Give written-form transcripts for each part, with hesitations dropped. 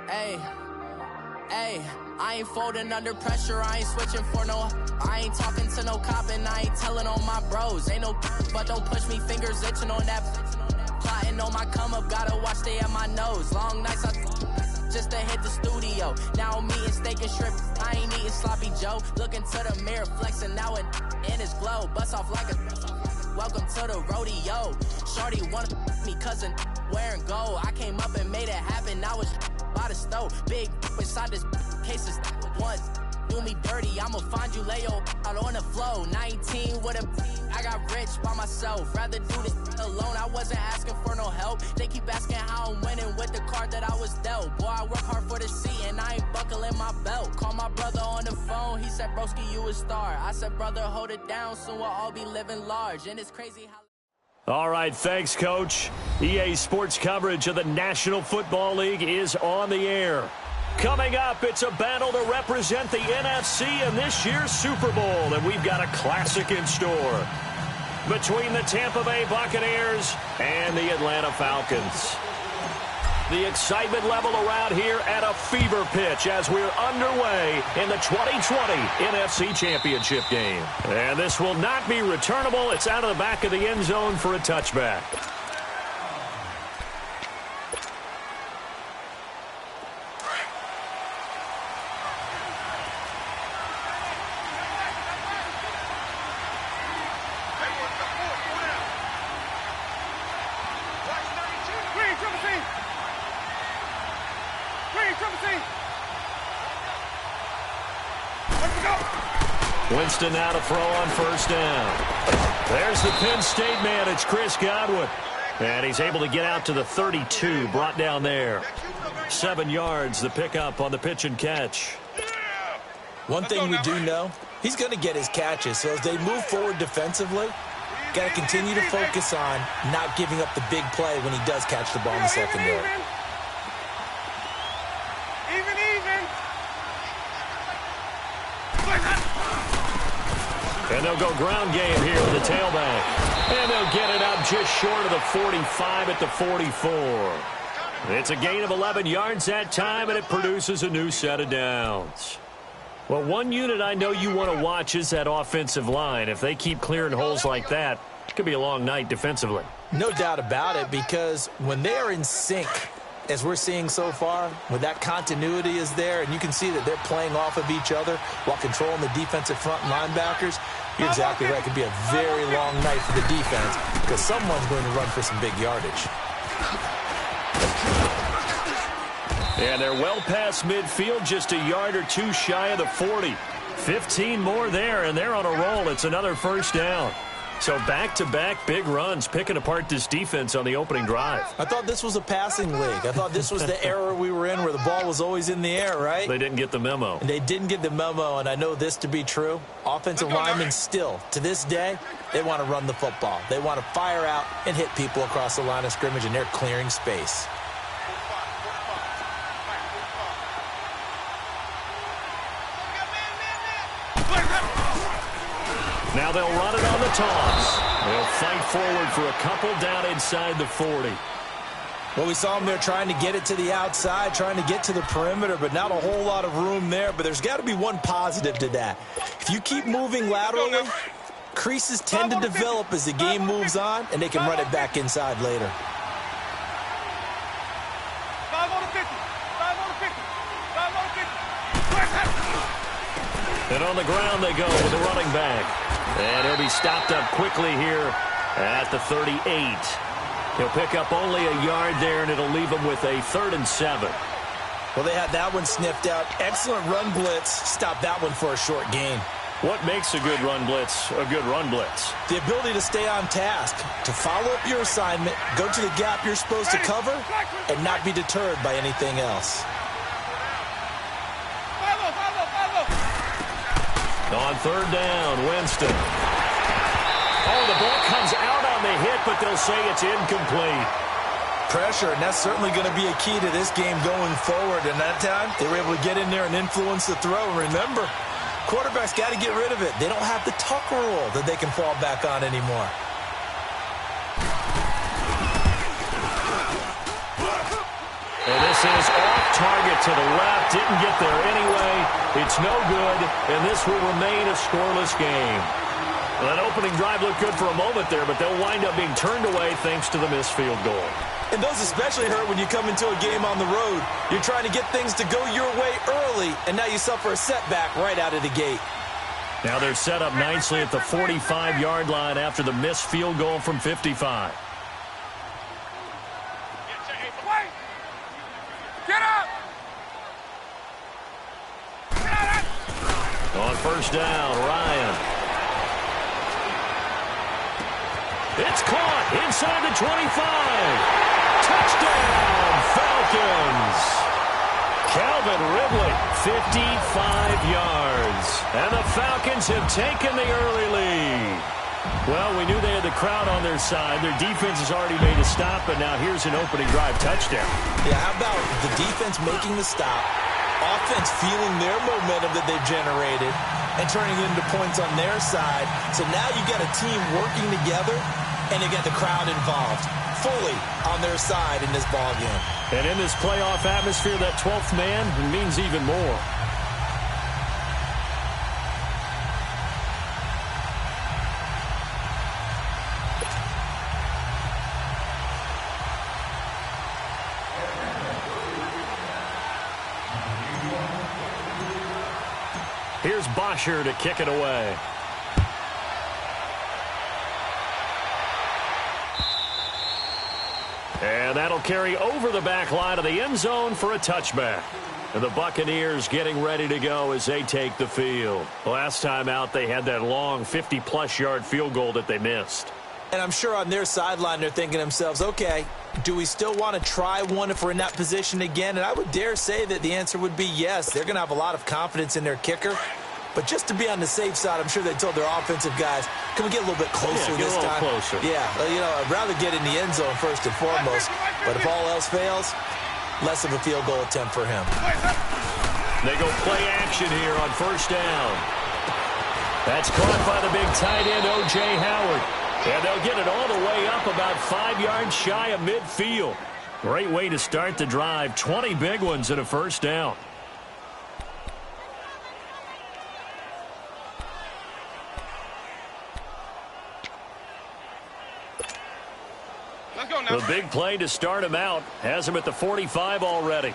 Hey, hey, I ain't folding under pressure, I ain't switching for no. I ain't talking to no cop and I ain't telling on my bros. Ain't no but don't push me, fingers itching on that. Plotting on my come up, gotta watch stay at my nose. Long nights I just to hit the studio. Now I'm eating steak and shrimp, I ain't eating sloppy Joe. Looking to the mirror, flexing now and in his glow. Bust off like a welcome to the rodeo. Shorty wanna me cousin wearing gold. I came up and made it happen, I was by the stove. Big inside this case is once do me dirty, I'ma find you lay your out on the flow. 19 with a I got rich by myself, rather do this alone. I wasn't asking for no help, they keep asking how I'm winning with the card that I was dealt. Boy, I work hard for the seat and I ain't buckling my belt. Call my brother on the phone, he said broski you a star. I said brother hold it down, soon we'll all be living large. And it's crazy how all right, thanks, Coach. EA Sports coverage of the National Football League is on the air. Coming up, it's a battle to represent the NFC in this year's Super Bowl, and we've got a classic in store between the Tampa Bay Buccaneers and the Atlanta Falcons. The excitement level around here at a fever pitch as we're underway in the 2020 NFC Championship game. And this will not be returnable. It's out of the back of the end zone for a touchback. Winston now to throw on first down. There's the Penn State man. It's Chris Godwin. And he's able to get out to the 32, brought down there. 7 yards, the pickup on the pitch and catch. One thing we do know, he's going to get his catches. So as they move forward defensively, got to continue to focus on not giving up the big play when he does catch the ball in the secondary. And they'll go ground game here with the tailback. And they'll get it up just short of the 45 at the 44. It's a gain of 11 yards that time, and it produces a new set of downs. Well, one unit I know you want to watch is that offensive line. If they keep clearing holes like that, it could be a long night defensively. No doubt about it, because when they are in sync, as we're seeing so far, when that continuity is there, and you can see that they're playing off of each other while controlling the defensive front linebackers, you're exactly right. It could be a very long night for the defense because someone's going to run for some big yardage. And they're well past midfield, just a yard or two shy of the 40. 15 more there, and they're on a roll. It's another first down. So back-to-back big runs, picking apart this defense on the opening drive. I thought this was a passing league. I thought this was the era we were in where the ball was always in the air, right? They didn't get the memo. And they didn't get the memo, and I know this to be true. Offensive linemen still, to this day, they want to run the football. They want to fire out and hit people across the line of scrimmage, and they're clearing space. Now they'll run it on the toss. They'll fight forward for a couple down inside the 40. Well, we saw them there trying to get it to the outside, trying to get to the perimeter, but not a whole lot of room there. But there's got to be one positive to that. If you keep moving laterally, creases tend to develop as the game moves on, and they can run it back inside later. 5 on the 50. 5 on the 50. 5 on the 50. And on the ground they go with the running back. And he'll be stopped up quickly here at the 38. He'll pick up only a yard there, and it'll leave him with a 3rd and 7. Well, they had that one sniffed out. Excellent run blitz. Stop that one for a short gain. What makes a good run blitz a good run blitz? The ability to stay on task, to follow up your assignment, go to the gap you're supposed to cover, and not be deterred by anything else. On 3rd down, Winston. Oh, the ball comes out on the hit, but they'll say it's incomplete. Pressure, and that's certainly going to be a key to this game going forward. And that time, they were able to get in there and influence the throw. Remember, quarterbacks got to get rid of it. They don't have the tuck rule that they can fall back on anymore. And this is off target to the left. Didn't get there anyway. It's no good, and this will remain a scoreless game. Well, that opening drive looked good for a moment there, but they'll wind up being turned away thanks to the missed field goal. And those especially hurt when you come into a game on the road. You're trying to get things to go your way early, and now you suffer a setback right out of the gate. Now they're set up nicely at the 45-yard line after the missed field goal from 55. Get up! On first down, Ryan. It's caught inside the 25. Touchdown, Falcons. Calvin Ridley, 55 yards. And the Falcons have taken the early lead. Well, we knew they had the crowd on their side. Their defense has already made a stop, but now here's an opening drive touchdown. Yeah, how about the defense making the stop, offense feeling their momentum that they've generated, and turning it into points on their side. So now you got a team working together, and they got the crowd involved fully on their side in this ball game. And in this playoff atmosphere, that 12th man means even more. Here's Bosher to kick it away. And that'll carry over the back line of the end zone for a touchback. And the Buccaneers getting ready to go as they take the field. Last time out, they had that long 50-plus yard field goal that they missed. And I'm sure on their sideline they're thinking to themselves, okay, do we still want to try one if we're in that position again? And I would dare say that the answer would be yes. They're going to have a lot of confidence in their kicker. But just to be on the safe side, I'm sure they told their offensive guys, can we get a little bit closer this time? Closer. Yeah, you know, I'd rather get in the end zone first and foremost. But if all else fails, less of a field goal attempt for him. They go play action here on first down. That's caught by the big tight end, O.J. Howard. And they'll get it all the way up about 5 yards shy of midfield. Great way to start the drive. 20 big ones and a first down. The big play to start him out has him at the 45 already.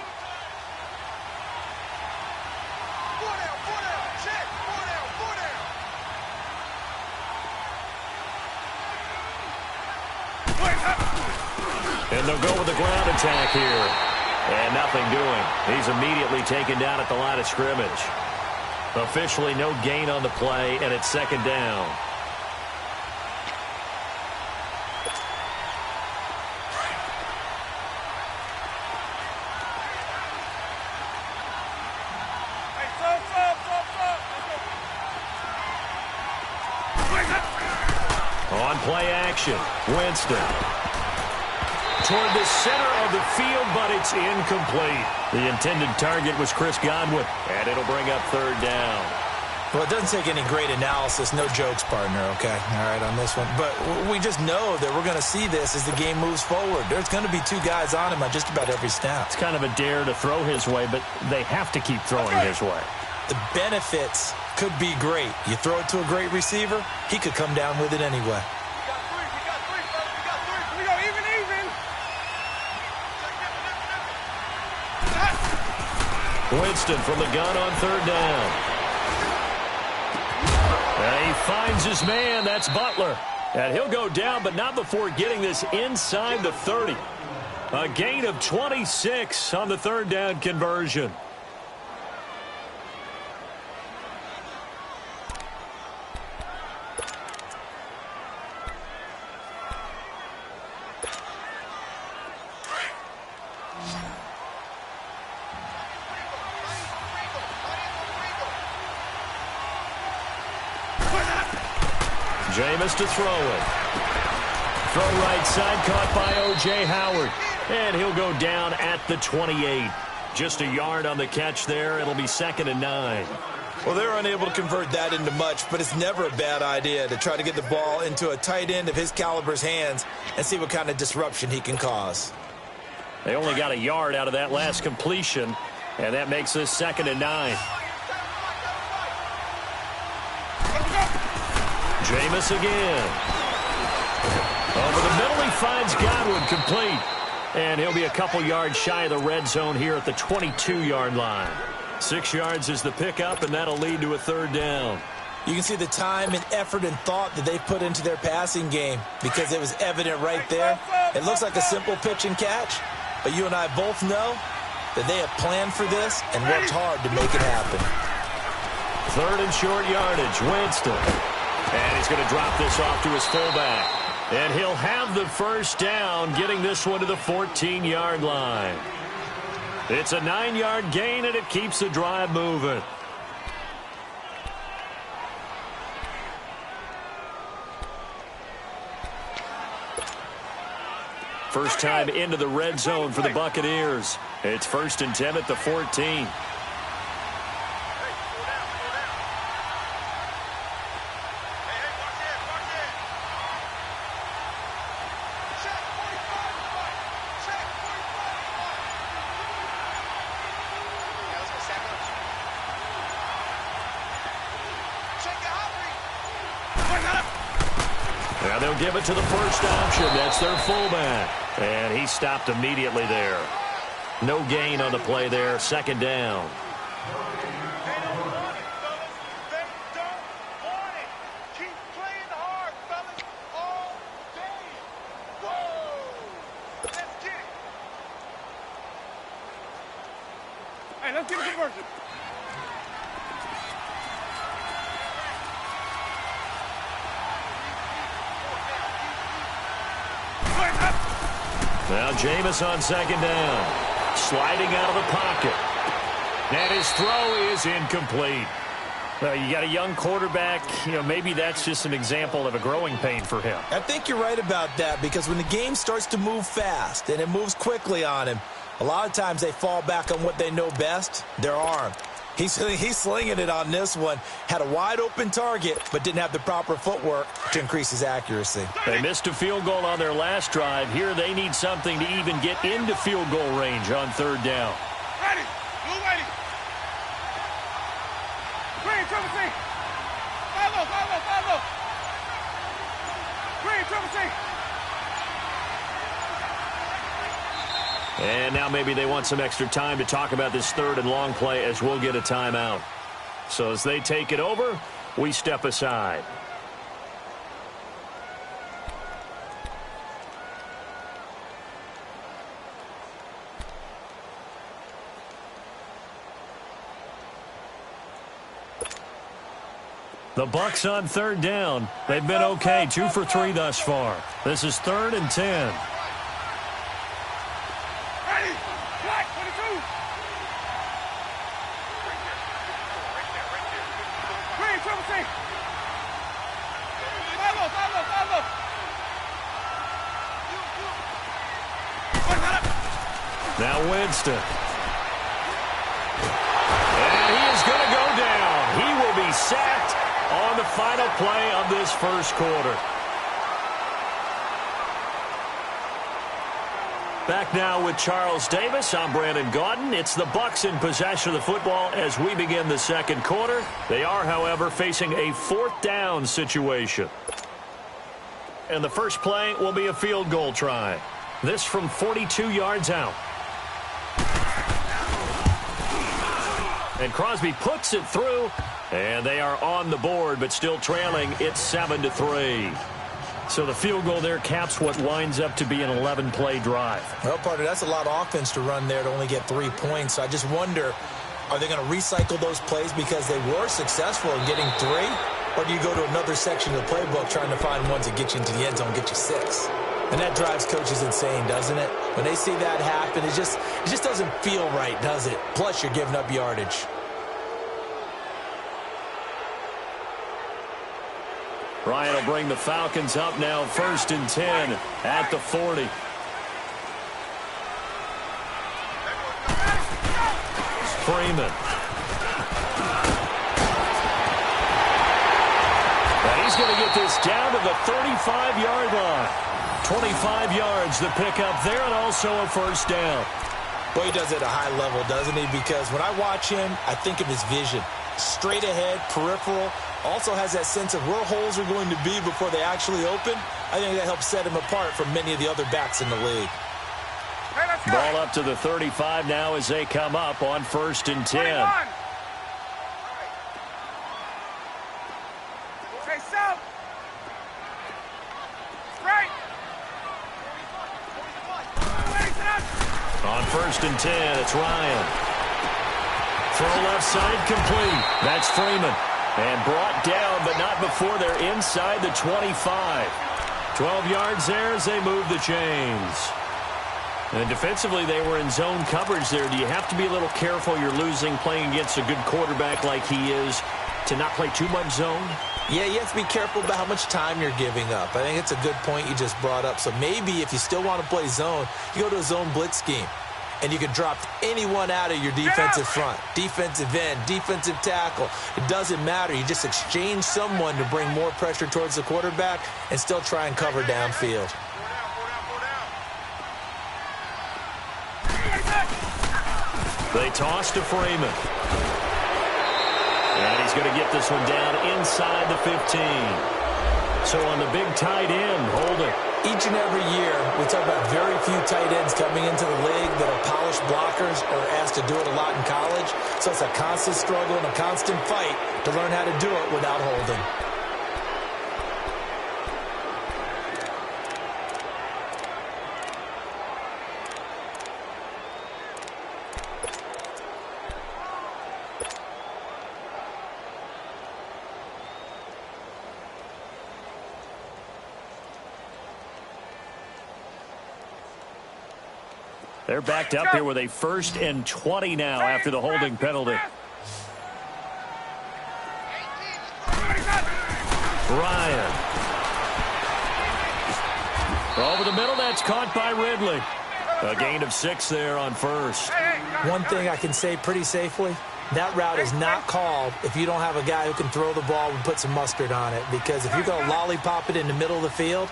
And they'll go with the ground attack here. And nothing doing. He's immediately taken down at the line of scrimmage. Officially no gain on the play, and it's second down. On play action, Winston. Toward the center of the field, but it's incomplete. The intended target was Chris Godwin, and it'll bring up third down. Well, it doesn't take any great analysis. No jokes, partner, okay? All right, on this one. But we just know that we're going to see this as the game moves forward. There's going to be two guys on him on just about every snap. It's kind of a dare to throw his way, but they have to keep throwing his way. The benefits could be great. You throw it to a great receiver, he could come down with it anyway. Winston from the gun on third down. And he finds his man. That's Butler. And he'll go down, but not before getting this inside the 30. A gain of 26 on the third down conversion. Jameis to throw it. Throw right side, caught by O.J. Howard. And he'll go down at the 28. Just a yard on the catch there. It'll be 2nd and 9. Well, they're unable to convert that into much, but it's never a bad idea to try to get the ball into a tight end of his caliber's hands and see what kind of disruption he can cause. They only got a yard out of that last completion, and that makes this 2nd and 9. Jameis again. Over the middle, he finds Godwin complete. And he'll be a couple yards shy of the red zone here at the 22-yard line. 6 yards is the pickup, and that'll lead to a 3rd down. You can see the time and effort and thought that they've put into their passing game because it was evident right there. It looks like a simple pitch and catch, but you and I both know that they have planned for this and worked hard to make it happen. 3rd and short yardage, Winston. And he's going to drop this off to his fullback. And he'll have the 1st down, getting this one to the 14-yard line. It's a 9-yard gain, and it keeps the drive moving. First time into the red zone for the Buccaneers. It's 1st and 10 at the 14. Now they'll give it to the first option. That's their fullback. And he stopped immediately there. No gain on the play there. 2nd down. Hey, let's get a conversion. Now Jameis on 2nd down. Sliding out of the pocket. And his throw is incomplete. Well, you got a young quarterback. You know, maybe that's just an example of a growing pain for him. I think you're right about that because when the game starts to move fast and it moves quickly on him, a lot of times they fall back on what they know best, their arm. He's slinging it on this one. Had a wide-open target, but didn't have the proper footwork to increase his accuracy. They missed a field goal on their last drive. Here they need something to even get into field goal range on 3rd down. Ready. Blue ready. Green, triple C. Follow. Green, triple C. And now maybe they want some extra time to talk about this 3rd and long play as we'll get a timeout. So as they take it over, we step aside. The Bucs on 3rd down. They've been okay, 2 for 3 thus far. This is 3rd and 10. Now Winston. And he is going to go down. He will be sacked on the final play of this 1st quarter. Back now with Charles Davis. I'm Brandon Gaudin. It's the Bucs in possession of the football as we begin the 2nd quarter. They are, however, facing a 4th down situation. And the first play will be a field goal try. This from 42 yards out. And Crosby puts it through, and they are on the board, but still trailing. It's 7-3. So the field goal there caps what winds up to be an 11-play drive. Well, partner, that's a lot of offense to run there to only get 3 points. So I just wonder, are they going to recycle those plays because they were successful in getting 3? Or do you go to another section of the playbook trying to find ones that get you into the end zone, get you 6? And that drives coaches insane, doesn't it? When they see that happen, it just doesn't feel right, does it? Plus, you're giving up yardage. Ryan will bring the Falcons up now, 1st and 10 at the 40. Freeman. And he's going to get this down to the 35-yard line. 25 yards the pickup there, and also a first down. Well, he does it at a high level, doesn't he? Because when I watch him, I think of his vision. Straight ahead, peripheral, also has that sense of where holes are going to be before they actually open. I think that helps set him apart from many of the other backs in the league. Hey, Ball up to the 35 now as they come up on 1st and 10. 21. Say south. Right. On 1st and 10, it's Ryan. Throw left side complete. That's Freeman. And brought down, but not before they're inside the 25. 12 yards there as they move the chains. And defensively, they were in zone coverage there. Do you have to be a little careful? You're losing playing against a good quarterback like he is to not play too much zone? Yeah, you have to be careful about how much time you're giving up. I think it's a good point you just brought up. So maybe if you still want to play zone, you go to a zone blitz scheme. And you can drop anyone out of your defensive front. Defensive end, defensive tackle. It doesn't matter. You just exchange someone to bring more pressure towards the quarterback and still try and cover downfield. They toss to Freeman. And he's going to get this one down inside the 15. So on the big tight end, Holden. Each and every year, we talk about very few tight ends coming into the league that are polished blockers or asked to do it a lot in college. So it's a constant struggle and a constant fight to learn how to do it without holding. They're backed up here with a 1st and 20 now after the holding penalty. Ryan. Over the middle, that's caught by Ridley. A gain of 6 there on 1st. One thing I can say pretty safely, that route is not called if you don't have a guy who can throw the ball and put some mustard on it. Because if you're going to lollipop it in the middle of the field,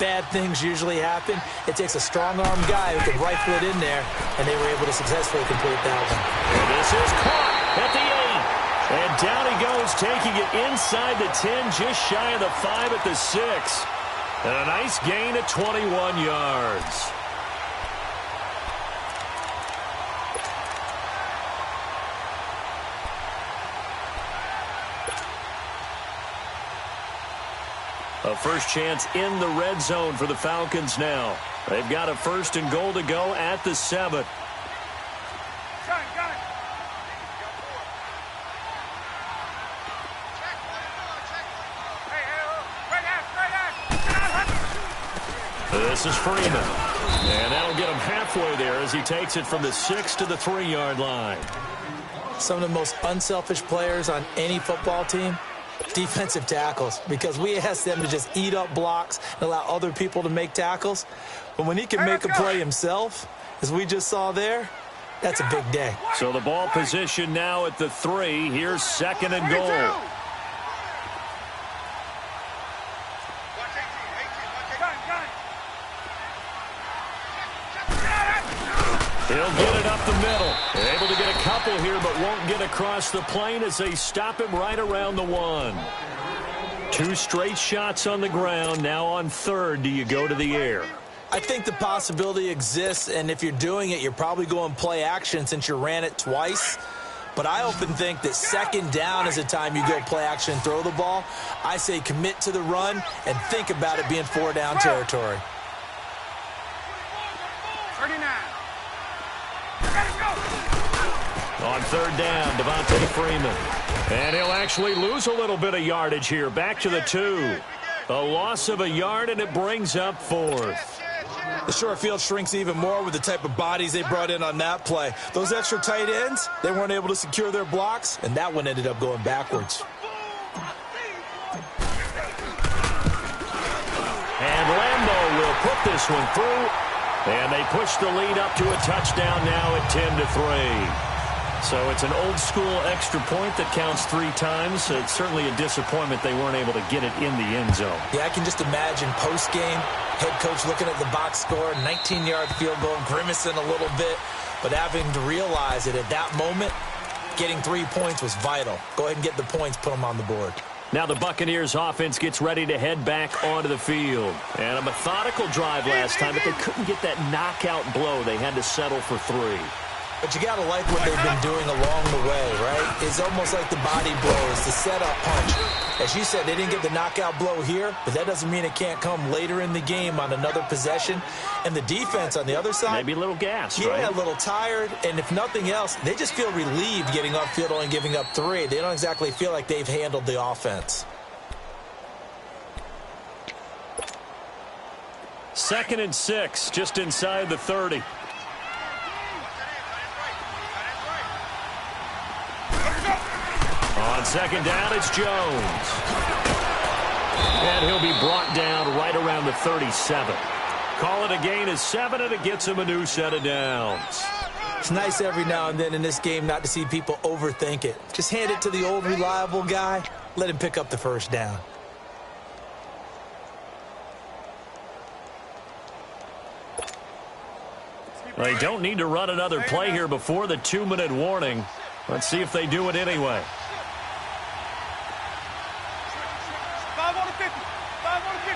bad things usually happen. It takes a strong-armed guy who can rifle it in there, and they were able to successfully complete that one. And this is caught at the 8. And down he goes, taking it inside the 10, just shy of the 5 at the 6. And a nice gain of 21 yards. A first chance in the red zone for the Falcons now. They've got a 1st and goal to go at the 7. This is Freeman. And that'll get him halfway there as he takes it from the 6 to the 3-yard line. Some of the most unselfish players on any football team, defensive tackles, because we ask them to just eat up blocks and allow other people to make tackles. But when he can make a play himself, as we just saw there, that's a big day. So the ball position now at the 3. Here's 2nd and goal. He'll get it up the middle. Able to get a couple here, but won't get across the plane as they stop him right around the 1. 2 straight shots on the ground. Now on 3rd, do you go to the air? I think the possibility exists, and if you're doing it, you're probably going play action since you ran it twice. But I often think that 2nd down is the time you go play action and throw the ball. I say commit to the run and think about it being 4-down territory. 39. On 3rd down, Devontae Freeman. And he'll actually lose a little bit of yardage here. Back to the 2. A loss of a yard, and it brings up 4th. The short field shrinks even more with the type of bodies they brought in on that play. Those extra tight ends, they weren't able to secure their blocks, and that one ended up going backwards. And Lambeau will put this one through. And they push the lead up to a touchdown now at 10-3. So it's an old-school extra point that counts 3 times. It's certainly a disappointment they weren't able to get it in the end zone. Yeah, I can just imagine post-game Head coach looking at the box score, 19-yard field goal, grimacing a little bit, but having to realize that at that moment, getting 3 points was vital. Go ahead and get the points, put them on the board. Now the Buccaneers offense gets ready to head back onto the field. And a methodical drive last time, but they couldn't get that knockout blow. They had to settle for 3. But you got to like what they've been doing along the way, right? It's almost like the body blows, the setup punch. As you said, they didn't get the knockout blow here, but that doesn't mean it can't come later in the game on another possession. And the defense on the other side, maybe a little gassed, right? Yeah, a little tired. And if nothing else, they just feel relieved getting upfield, only giving up 3. They don't exactly feel like they've handled the offense. 2nd and 6, just inside the 30. On 2nd down, it's Jones. And he'll be brought down right around the 37. Call it a gain of 7, and it gets him a new set of downs. It's nice every now and then in this game not to see people overthink it. Just hand it to the old reliable guy. Let him pick up the first down. They don't need to run another play here before the 2-minute warning. Let's see if they do it anyway. 5 on the 50. 5 on the 50.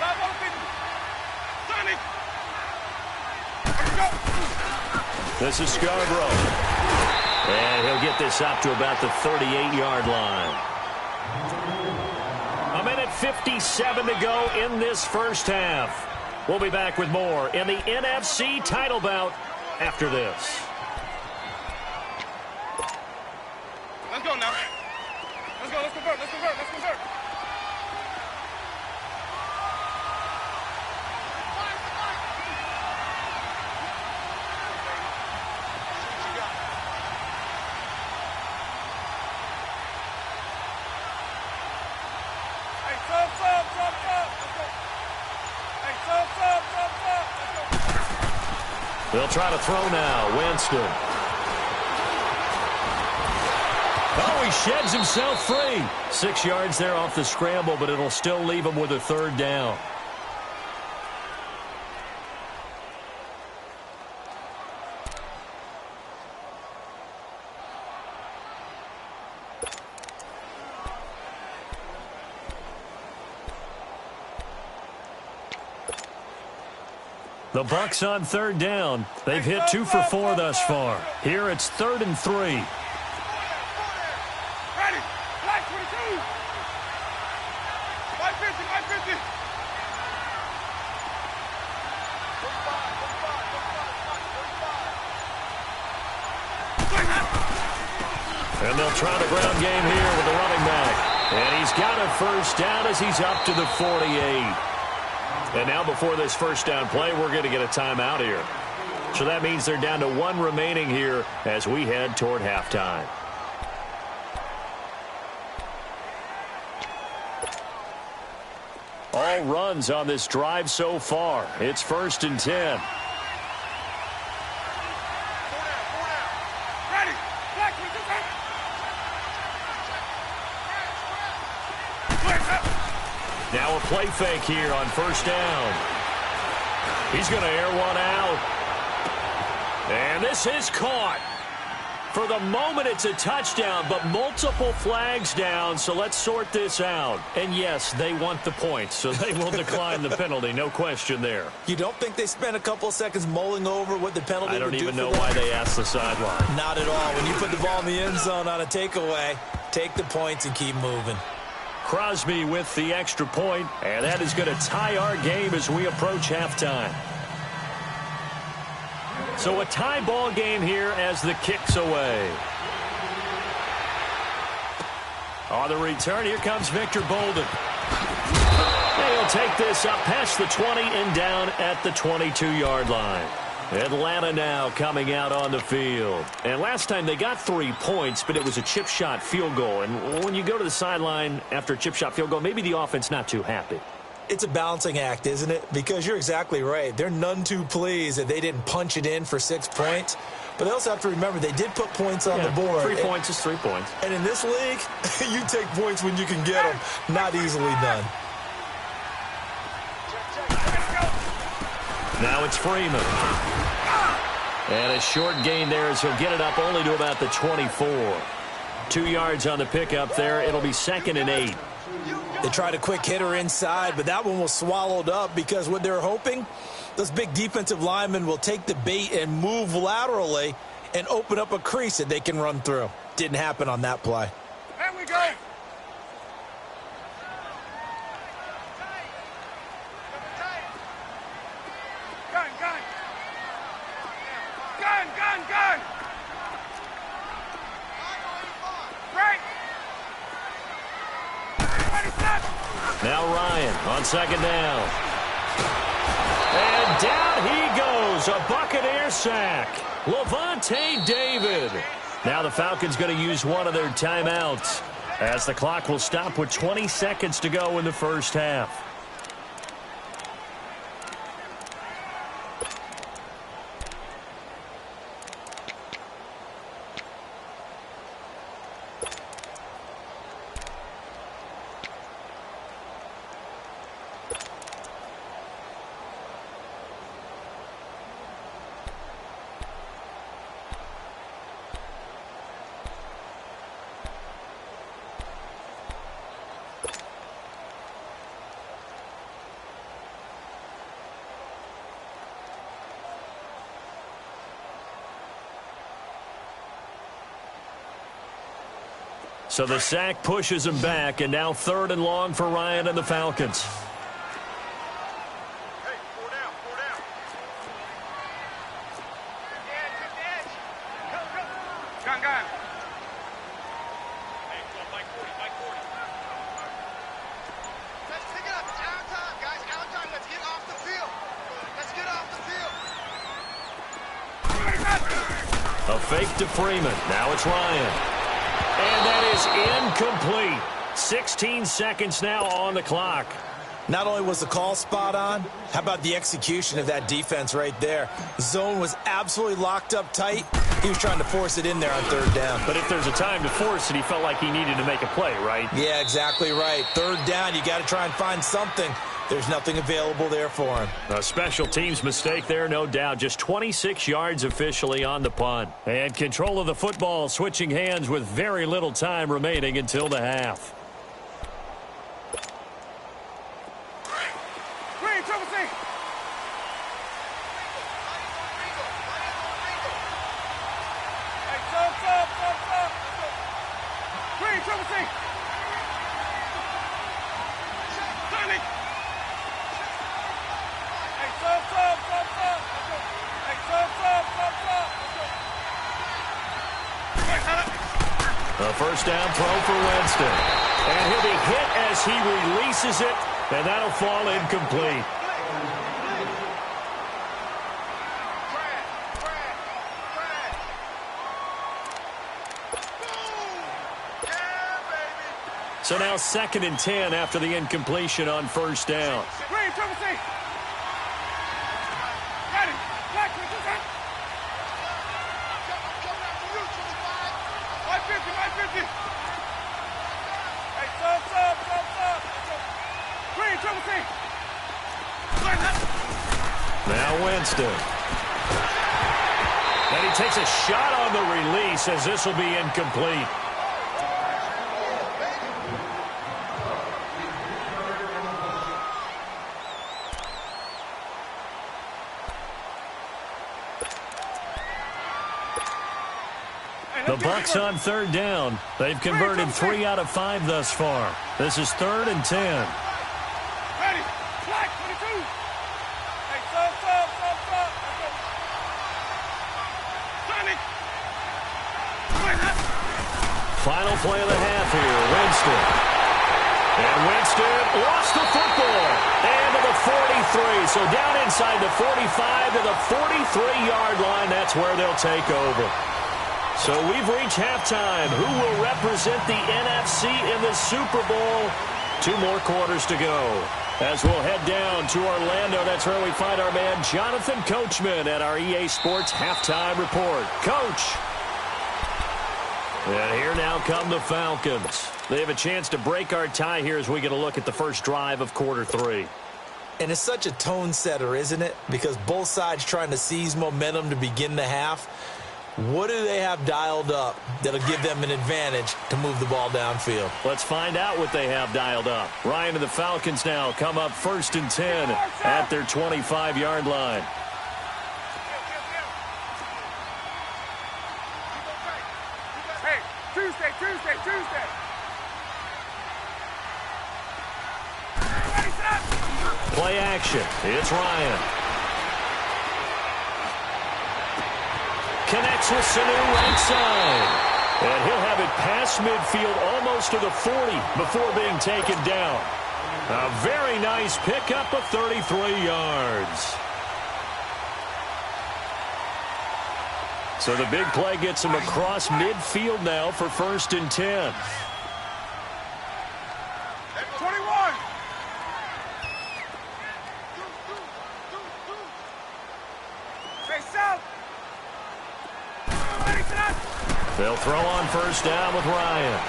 5 on the 50. Johnny. This is Scarborough. And he'll get this up to about the 38-yard line. 1:57 to go in this first half. We'll be back with more in the NFC title bout after this. Let's go now. Let's go. Let's convert. Let's convert. Let's convert. Hey, sub. Let's go. Hey, sub. Let's go. They'll try to throw now. Winston. Oh, he sheds himself free. 6 yards there off the scramble, but it'll still leave him with a 3rd down. The Bucs on 3rd down. They've hit 2 for 4 thus far. Here it's 3rd and 3. Ready. Black 22. 550. And they'll try the ground game here with the running back. And he's got a first down as he's up to the 48. And now before this first down play, we're going to get a timeout here. So that means they're down to 1 remaining here as we head toward halftime. All runs on this drive so far. It's 1st and 10. Ready. Black 22. Now a play fake here on 1st down. He's going to air one out. And this is caught. For the moment, it's a touchdown, but multiple flags down, so let's sort this out. And yes, they want the points, so they will decline the penalty, no question there. You don't think they spent a couple of seconds mulling over what the penalty would do? I don't even know why they asked the sideline. Not at all. When you put the ball in the end zone on a takeaway, take the points and keep moving. Crosby with the extra point, and that is going to tie our game as we approach halftime. So a tie ball game here as the kick's away. On the return, here comes Victor Bolden. He'll take this up past the 20 and down at the 22-yard line. Atlanta now coming out on the field. And last time they got 3 points, but it was a chip shot field goal. And when you go to the sideline after a chip shot field goal, maybe the offense not too happy. It's a balancing act, isn't it? Because you're exactly right. They're none too pleased that they didn't punch it in for 6 points. But they also have to remember they did put points on the board. 3 points is 3 points. And in this league, you take points when you can get them. Not easily done. Now it's Freeman. And a short gain there as he'll get it up only to about the 24. 2 yards on the pickup there. It'll be 2nd and 8. They tried a quick hitter inside, but that one was swallowed up because what they're hoping, those big defensive linemen will take the bait and move laterally and open up a crease that they can run through. Didn't happen on that play. There we go. Gun, gun. Gun, gun, gun. Right. Ready, set. Now Ryan on 2nd down. And down he goes. A Buccaneer sack. Levante David. Now the Falcons going to use one of their timeouts as the clock will stop with 20 seconds to go in the first half. So the sack pushes him back, and now 3rd and long for Ryan and the Falcons. Hey, 4 down, 4 down. Go, go. Gun, gun. Hey, Mike 40, Mike 40. Let's pick it up. It's our time, guys. Our time. Let's get off the field. Let's get off the field. A fake to Freeman. Now it's Ryan. And that is incomplete. 16 seconds now on the clock. Not only was the call spot on, how about the execution of that defense right there? Zone was absolutely locked up tight. He was trying to force it in there on 3rd down. But if there's a time to force it, he felt like he needed to make a play, right? Yeah, exactly right. 3rd down, you got to try and find something. There's nothing available there for him. A special teams mistake there, no doubt. Just 26 yards officially on the punt. And control of the football switching hands with very little time remaining until the half. Green, triple C. Hey, stop. Green, triple C. Turning. Hey, stop. Hey, stop. A first down throw for Winston. And he'll be hit as he releases it, and that'll fall incomplete. So now 2nd and 10 after the incompletion on first down. Green, triple C. Got it. Black, triple C. 150. Hey, stop. Green, triple C. Now Winston. And he takes a shot on the release as this will be incomplete. The Bucs on 3rd down. They've converted 3 out of 5 thus far. This is 3rd and 10. Ready. Black, 22. Hey, stop. Sonic. Final play of the half here. Winston. And Winston lost the football. And to the 43. So down inside the 45 to the 43-yard line. That's where they'll take over. So we've reached halftime. Who will represent the NFC in the Super Bowl? 2 more quarters to go. As we'll head down to Orlando, that's where we find our man Jonathan Coachman at our EA Sports Halftime Report. Coach. And here now come the Falcons. They have a chance to break our tie here as we get a look at the first drive of quarter 3. And it's such a tone setter, isn't it? Because both sides trying to seize momentum to begin the half. What do they have dialed up that'll give them an advantage to move the ball downfield? Let's find out what they have dialed up. Ryan and the Falcons now come up 1st and 10 at their 25-yard line. Hey, Tuesday. Play action. It's Ryan. Connects with Sanu right side. And he'll have it past midfield almost to the 40 before being taken down. A very nice pickup of 33 yards. So the big play gets him across midfield now for 1st and 10. 21. Hey, South. They'll throw on 1st down with Ryan.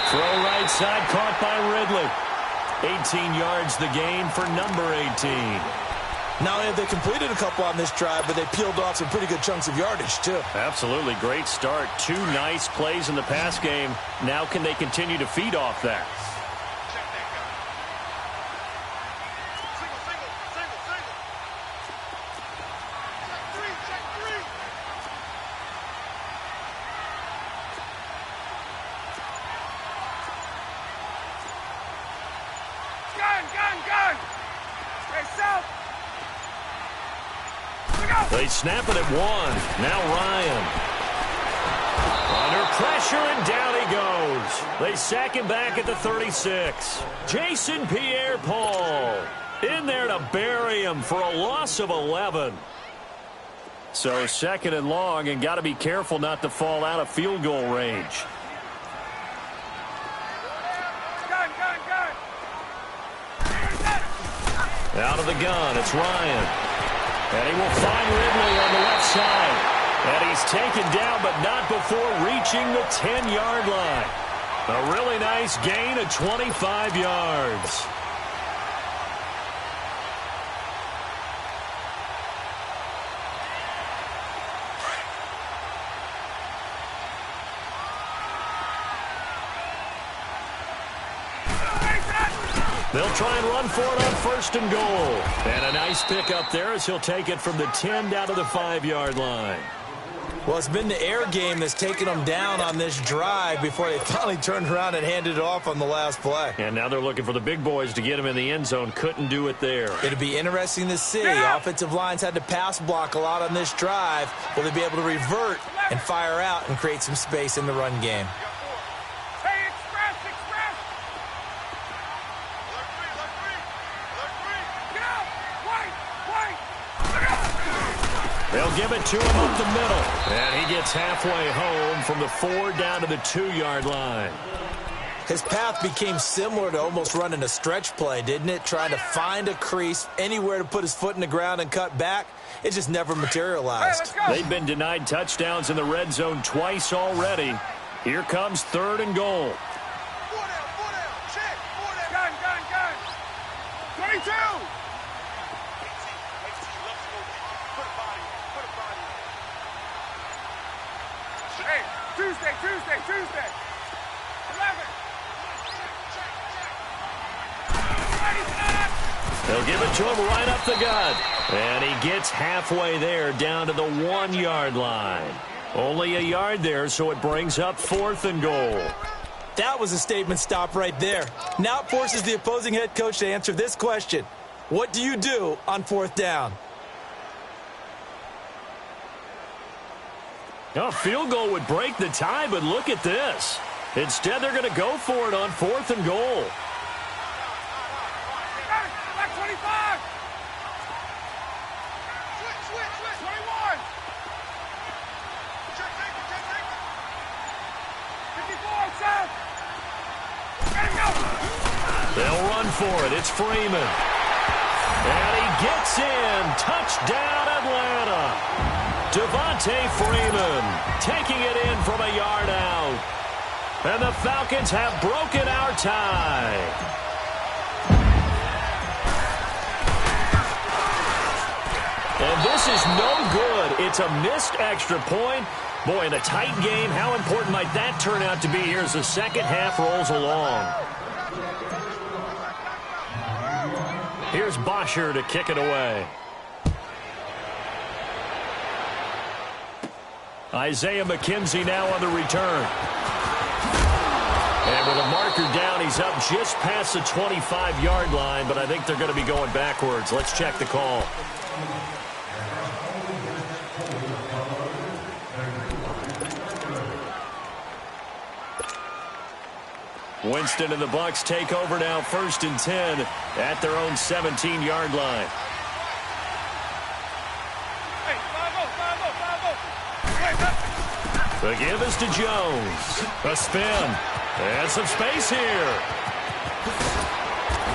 Throw right side caught by Ridley. 18 yards the gain for number 18. Not only have they completed a couple on this drive, but they peeled off some pretty good chunks of yardage, too. Absolutely great start. 2 nice plays in the pass game. Now can they continue to feed off that? Gun. Hey, South. They snap it at 1. Now Ryan. Under pressure, and down he goes. They sack him back at the 36. Jason Pierre-Paul in there to bury him for a loss of 11. So 2nd and long, and got to be careful not to fall out of field goal range. Gun. Out of the gun, it's Ryan. And he will find Ridley on the left side. And he's taken down, but not before reaching the 10-yard line. A really nice gain of 25 yards. They'll try and run for it on 1st and goal. And a nice pick up there as he'll take it from the 10 down to the 5-yard line. Well, it's been the air game that's taken them down on this drive before they finally turned around and handed it off on the last play. And now they're looking for the big boys to get him in the end zone. Couldn't do it there. It'll be interesting to see. Offensive lines had to pass block a lot on this drive. Will they be able to revert and fire out and create some space in the run game? They'll give it to him up the middle. And he gets halfway home from the 4 down to the 2-yard line. His path became similar to almost running a stretch play, didn't it? Trying to find a crease, anywhere to put his foot in the ground and cut back. It just never materialized. They've been denied touchdowns in the red zone twice already. Here comes 3rd and goal. 22. Hey, Tuesday. 11. They'll give it to him right up the gut. And he gets halfway there down to the 1-yard line. Only a yard there, so it brings up 4th and goal. That was a statement stop right there. Now it forces the opposing head coach to answer this question. What do you do on 4th down? A field goal would break the tie, but look at this. Instead, they're going to go for it on 4th and goal. Back 25. Switch. 21. 54, South. They'll run for it. It's Freeman. And he gets in. Touchdown, Atlanta. Devontae Freeman taking it in from a yard out. And the Falcons have broken our tie. And this is no good. It's a missed extra point. Boy, in a tight game, how important might that turn out to be here as the second half rolls along? Here's Bosher to kick it away. Isaiah McKenzie now on the return. And with a marker down, he's up just past the 25-yard line, but I think they're going to be going backwards. Let's check the call. Winston and the Bucs take over now, 1st and 10 at their own 17-yard line. The give is to Jones. A spin. And some space here.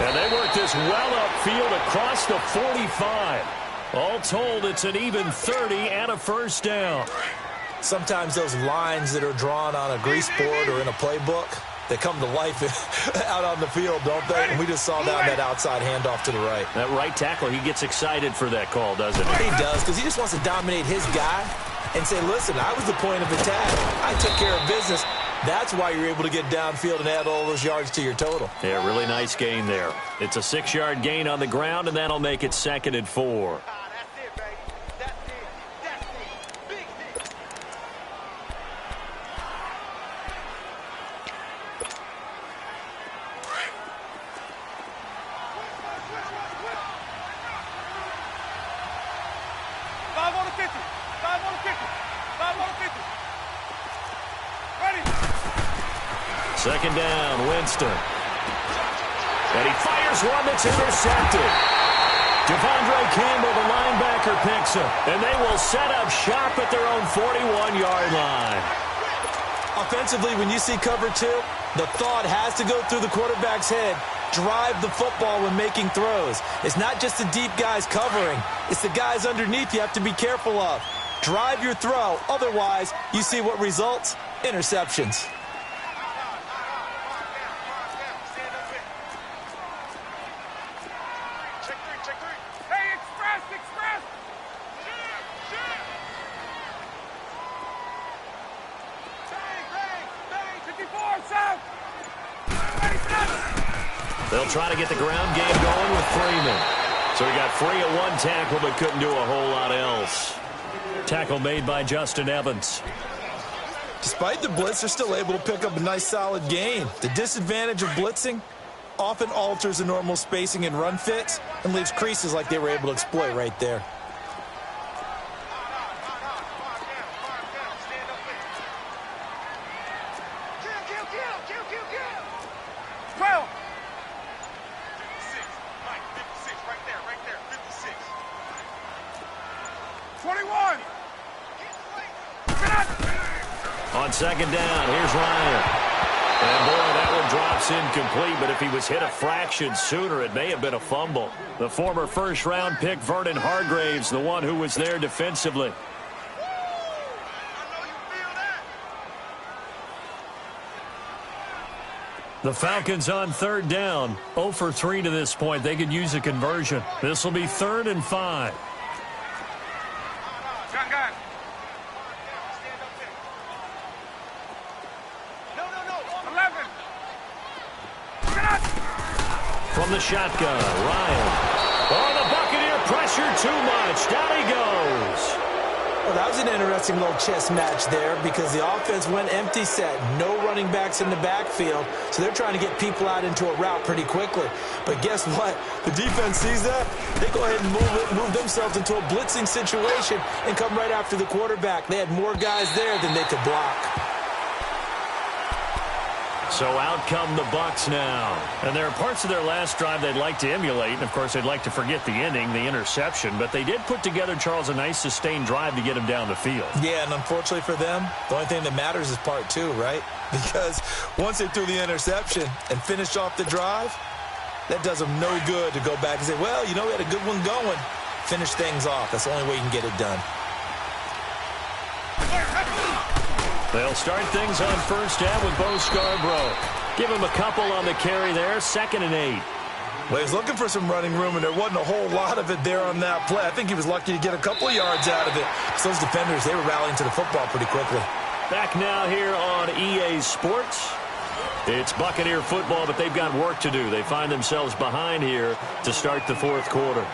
And they work this well upfield across the 45. All told, it's an even 30 and a first down. Sometimes those lines that are drawn on a grease board or in a playbook, they come to life out on the field, don't they? And we just saw that outside handoff to the right. That right tackle, he gets excited for that call, doesn't he? He does, because he just wants to dominate his guy and say, listen, I was the point of attack. I took care of business. That's why you're able to get downfield and add all those yards to your total. Yeah, really nice gain there. It's a 6-yard gain on the ground, and that'll make it 2nd and 4. Second down, Winston. And he fires one that's intercepted. Devondre Campbell, the linebacker, picks him. And they will set up shop at their own 41-yard line. Offensively, when you see cover 2, the thought has to go through the quarterback's head. Drive the football when making throws. It's not just the deep guys covering. It's the guys underneath you have to be careful of. Drive your throw. Otherwise, you see what results? Interceptions. They'll try to get the ground game going with Freeman. So he got free of one tackle but couldn't do a whole lot else. Tackle made by Justin Evans. Despite the blitz, they're still able to pick up a nice solid gain. The disadvantage of blitzing often alters the normal spacing and run fits and leaves creases like they were able to exploit right there. On second down, here's Ryan. And boy, that one drops incomplete, but if he was hit a fraction sooner, it may have been a fumble. The former first-round pick, Vernon Hargraves, the one who was there defensively. The Falcons on third down, 0 for 3 to this point. They could use a conversion. This will be 3rd and 5. From the shotgun, Ryan. Oh, the Buccaneer pressure too much. Down he goes. Well, that was an interesting little chess match there because the offense went empty set. No running backs in the backfield, so they're trying to get people out into a route pretty quickly. But guess what? The defense sees that. They go ahead and move themselves into a blitzing situation and come right after the quarterback. They had more guys there than they could block. So out come the Bucs now. And there are parts of their last drive they'd like to emulate. And, of course, they'd like to forget the ending, the interception. But they did put together, Charles, a nice sustained drive to get him down the field. Yeah, and unfortunately for them, the only thing that matters is part 2, right? Because once they threw the interception and finished off the drive, that does them no good to go back and say, well, you know, we had a good one going. Finish things off. That's the only way you can get it done. They'll start things on first down with Bo Scarborough. Give him a couple on the carry there. 2nd and 8. Well, he was looking for some running room, and there wasn't a whole lot of it there on that play. I think he was lucky to get a couple of yards out of it. So those defenders, they were rallying to the football pretty quickly. Back now here on EA Sports. It's Buccaneer football, but they've got work to do. They find themselves behind here to start the fourth quarter.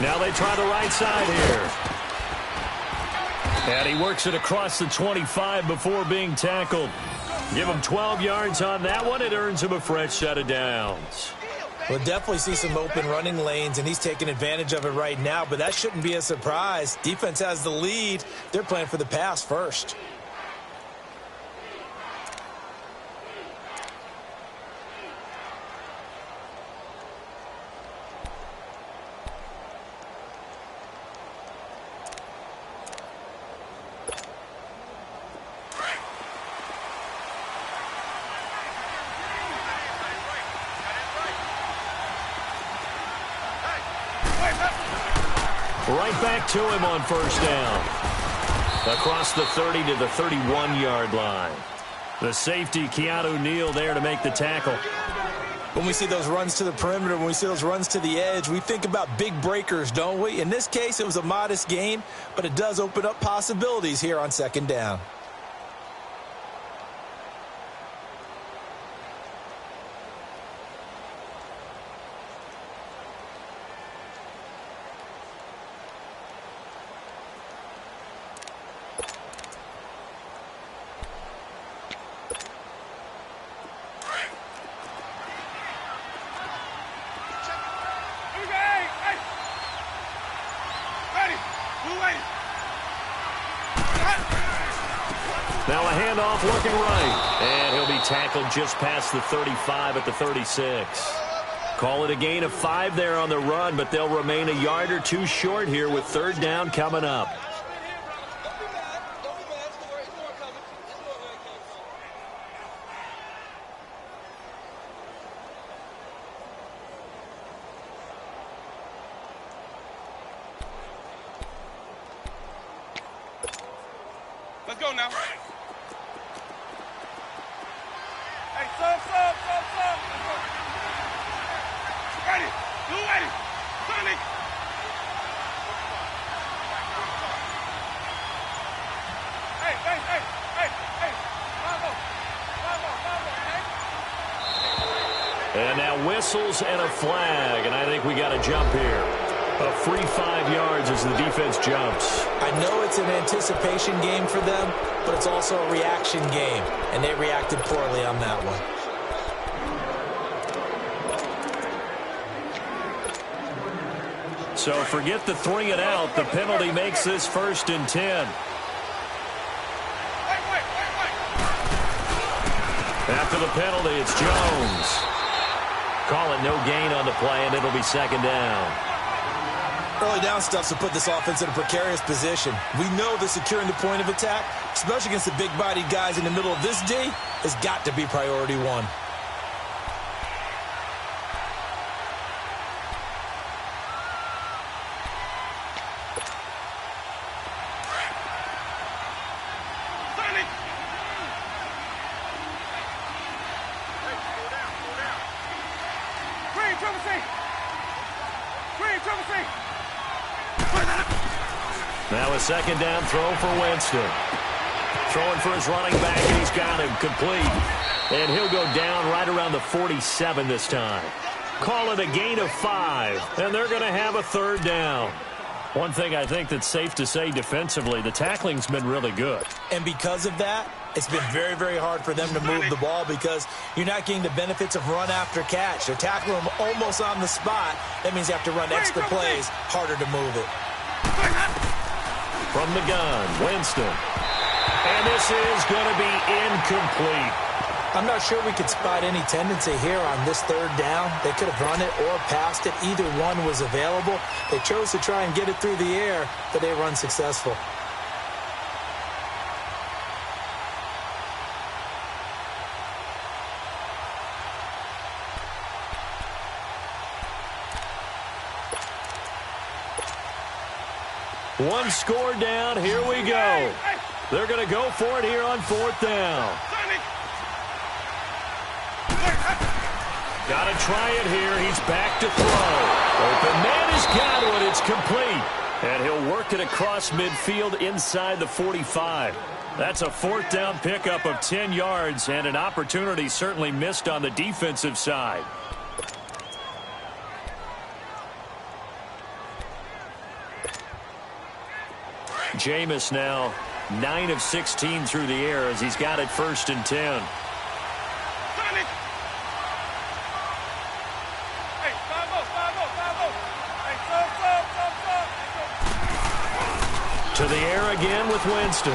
Now they try the right side here. And he works it across the 25 before being tackled. Give him 12 yards on that one. It earns him a fresh set of downs. We'll definitely see some open running lanes, and he's taking advantage of it right now, but that shouldn't be a surprise. Defense has the lead. They're playing for the pass first. Right back to him on first down. Across the 30 to the 31-yard line. The safety, Keanu Neal, there to make the tackle. When we see those runs to the perimeter, when we see those runs to the edge, we think about big breakers, don't we? In this case, it was a modest gain, but it does open up possibilities here on second down. Now a handoff looking right. And he'll be tackled just past the 35 at the 36. Call it a gain of 5 there on the run, but they'll remain a yard or two short here with third down coming up. Let's go now. Hey, sub. Ready. Blue ready. Sonic. Hey. And now whistles and a flag, and I think we got a jump here. A free 5 yards as the defense jumps. I know it's an anticipation game for them, but it's also a reaction game, and they reacted poorly on that one. So forget the 3 and out. The penalty makes this 1st and 10. After the penalty, it's Jones. Call it no gain on the play, and it'll be second down. Early down stuff to put this offense in a precarious position. We know that securing the point of attack, especially against the big-bodied guys in the middle of this D, has got to be priority one. Now a second down throw for Winston. Throwing for his running back, and he's got him complete. And he'll go down right around the 47 this time. Call it a gain of 5, and they're going to have a third down. One thing I think that's safe to say defensively, the tackling's been really good. And because of that, it's been very, very hard for them to move the ball because you're not getting the benefits of run after catch. They're tackling them almost on the spot. That means you have to run extra plays, harder to move it. From the gun, Winston. And this is going to be incomplete. I'm not sure we could spot any tendency here on this third down. They could have run it or passed it. Either one was available. They chose to try and get it through the air, but they were unsuccessful. One score down. Here we go. They're going to go for it here on 4th down. Got to try it here. He's back to throw. Open man has got it. It's complete. And he'll work it across midfield inside the 45. That's a 4th down pickup of 10 yards and an opportunity certainly missed on the defensive side. Jameis now 9 of 16 through the air as he's got it 1st and 10. To the air again with Winston.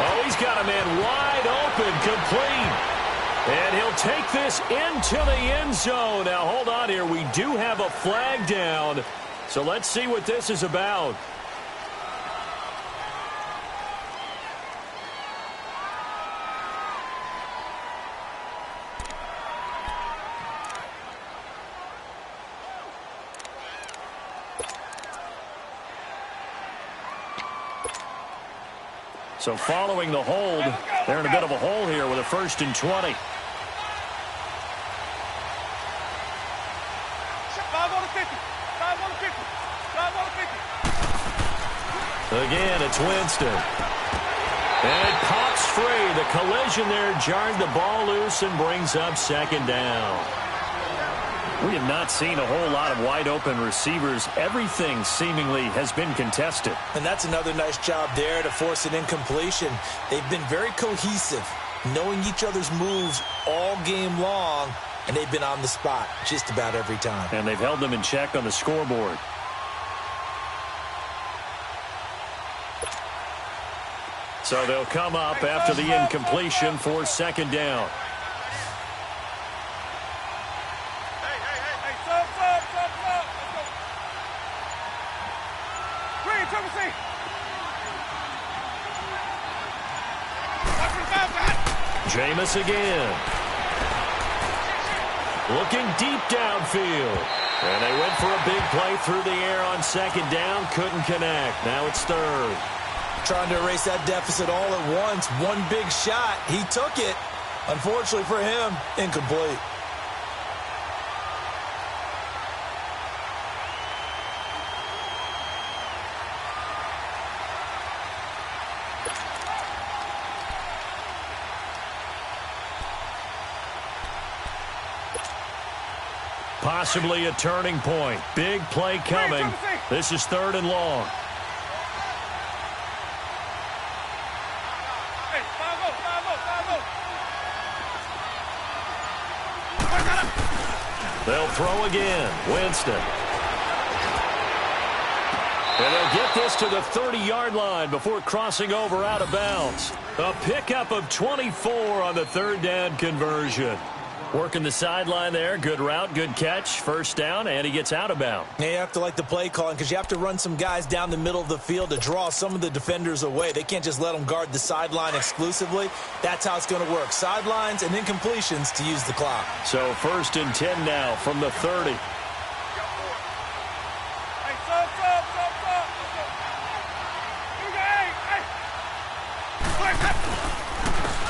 Oh, he's got a man wide open, complete. And he'll take this into the end zone. Now, hold on here. We do have a flag down. So let's see what this is about. So following the hold, they're in a bit of a hole here with a 1st and 20. Again, it's Winston. And it pops free. The collision there jarred the ball loose and brings up 2nd down. We have not seen a whole lot of wide-open receivers. Everything seemingly has been contested. And that's another nice job there to force an incompletion. They've been very cohesive, knowing each other's moves all game long, and they've been on the spot just about every time. And they've held them in check on the scoreboard. So they'll come up after the incompletion for 2nd down. Jameis again. Looking deep downfield. And they went for a big play through the air on 2nd down. Couldn't connect. Now it's 3rd. Trying to erase that deficit all at once. One big shot. He took it. Unfortunately for him, incomplete. Possibly a turning point. Big play coming. This is 3rd and long. They'll throw again. Winston. And they'll get this to the 30-yard line before crossing over out of bounds. A pickup of 24 on the 3rd down conversion. Working the sideline there. Good route, good catch. 1st down, and he gets out of bounds. Yeah, you have to like the play calling because you have to run some guys down the middle of the field to draw some of the defenders away. They can't just let them guard the sideline exclusively. That's how it's going to work. Sidelines and incompletions to use the clock. So 1st and 10 now from the 30.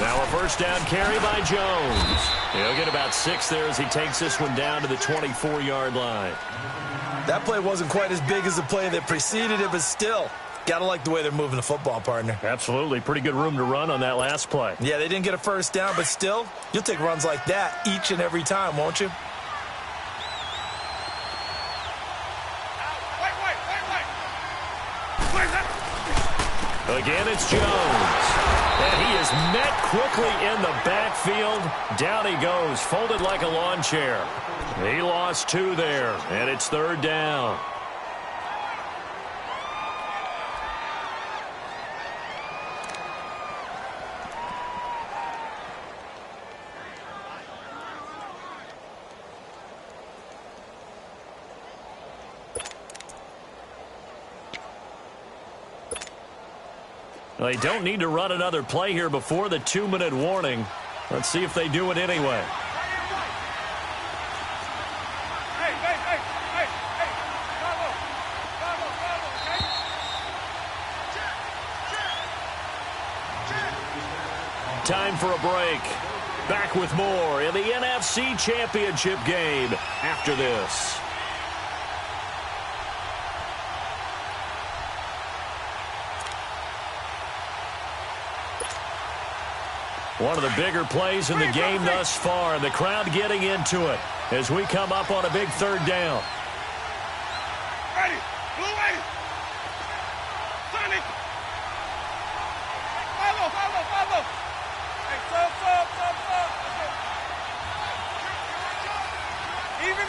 Now a 1st down carry by Jones. He'll get about 6 there as he takes this one down to the 24-yard line. That play wasn't quite as big as the play that preceded it, but still, gotta like the way they're moving the football, partner. Absolutely. Pretty good room to run on that last play. Yeah, they didn't get a 1st down, but still, you'll take runs like that each and every time, won't you? Again, it's Jones. And he is met quickly in the backfield. Down he goes, folded like a lawn chair. He lost 2 there, and it's 3rd down. They don't need to run another play here before the 2-minute warning. Let's see if they do it anyway. time for a break. Back with more in the NFC Championship game after this. One of the bigger plays in the game thus far, and the crowd getting into it as we come up on a big third down. Ready. Blue ready. Sonic. Follow. Hey, sub. Even.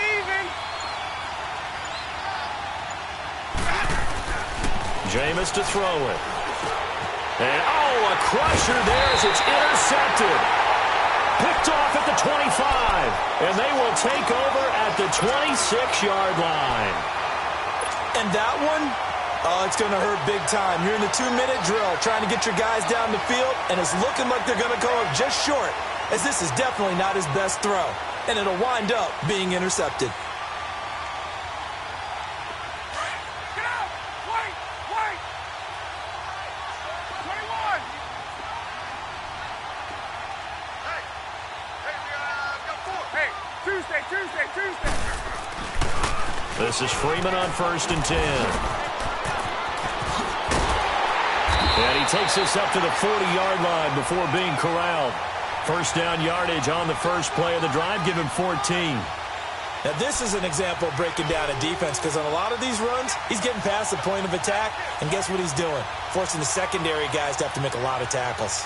Jameis to throw it. And, a crusher there as it's intercepted. Picked off at the 25. And they will take over at the 26-yard line. And that one, it's going to hurt big time. You're in the 2-minute drill trying to get your guys down the field, and it's looking like they're going to come up just short, as this is definitely not his best throw. And it'll wind up being intercepted. Tuesday. This is Freeman on 1st and 10. And he takes this up to the 40-yard line before being corralled. First down yardage on the first play of the drive. Give him 14. Now, this is an example of breaking down a defense, because on a lot of these runs, he's getting past the point of attack, and guess what he's doing? Forcing the secondary guys to have to make a lot of tackles.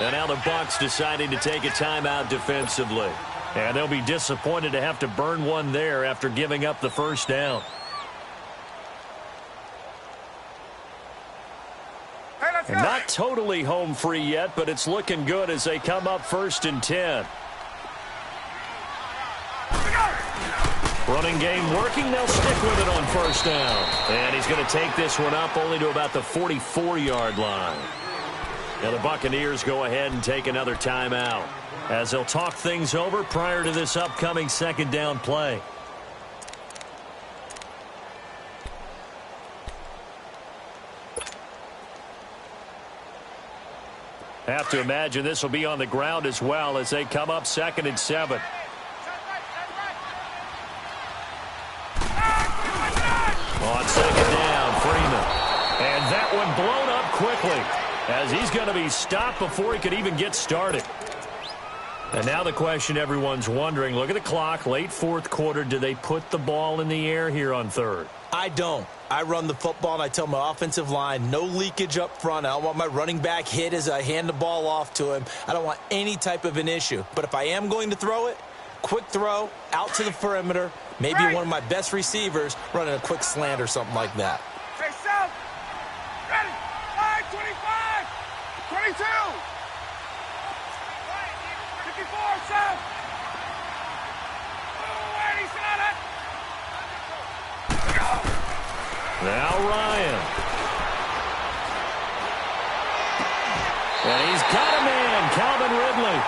And now the Bucs deciding to take a timeout defensively. And they'll be disappointed to have to burn one there after giving up the first down. And not totally home free yet, but it's looking good as they come up 1st and 10. Running game working. They'll stick with it on first down. And he's going to take this one up only to about the 44-yard line. Now the Buccaneers go ahead and take another timeout as they'll talk things over prior to this upcoming second down play. Have to imagine this will be on the ground as well as they come up 2nd and 7. On 2nd down, Freeman. And that one blown up quickly, as he's going to be stopped before he could even get started. And now the question everyone's wondering, look at the clock, late 4th quarter, do they put the ball in the air here on 3rd? I don't. I run the football, and I tell my offensive line, no leakage up front. I don't want my running back hit as I hand the ball off to him. I don't want any type of an issue. But if I am going to throw it, quick throw, out to the perimeter, maybe one of my best receivers running a quick slant or something like that. Hey, South. Ready. 5, 25, 22. 54, South. Now Ryan. And he's got a man, Calvin Ridley.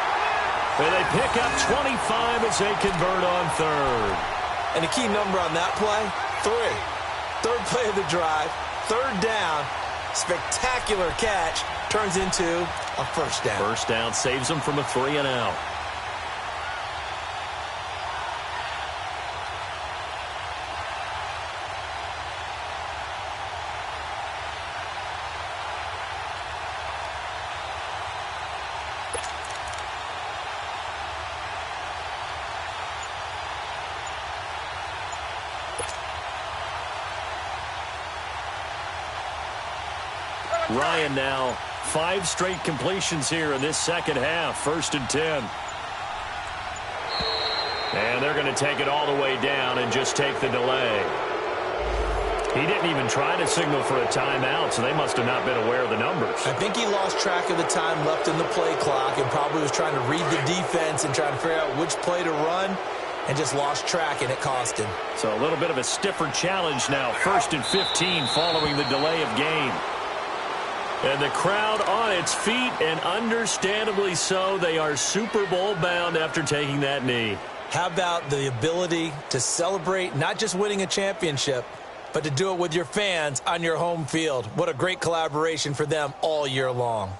And they pick up 25 as they convert on 3rd. And the key number on that play, 3. 3rd play of the drive, 3rd down, spectacular catch, turns into a first down. First down saves them from a 3-and-out. Ryan now 5 straight completions here in this second half. 1st and 10. And they're going to take it all the way down and just take the delay. He didn't even try to signal for a timeout, so they must have not been aware of the numbers. I think he lost track of the time left in the play clock and probably was trying to read the defense and trying to figure out which play to run, and just lost track, and it cost him. So a little bit of a stiffer challenge now. 1st and 15 following the delay of game. And the crowd on its feet, and understandably so. They are Super Bowl bound after taking that knee. How about the ability to celebrate not just winning a championship, but to do it with your fans on your home field? What a great collaboration for them all year long.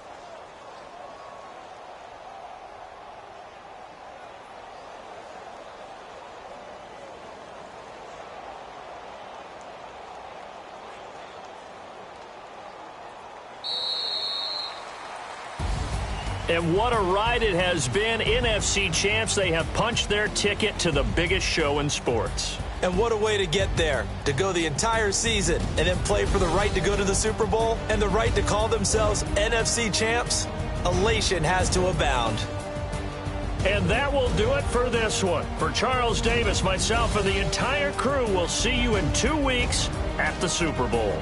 And what a ride it has been. NFC champs, they have punched their ticket to the biggest show in sports. And what a way to get there, to go the entire season and then play for the right to go to the Super Bowl and the right to call themselves NFC champs. Elation has to abound. And that will do it for this one. For Charles Davis, myself, and the entire crew, we'll see you in 2 weeks at the Super Bowl.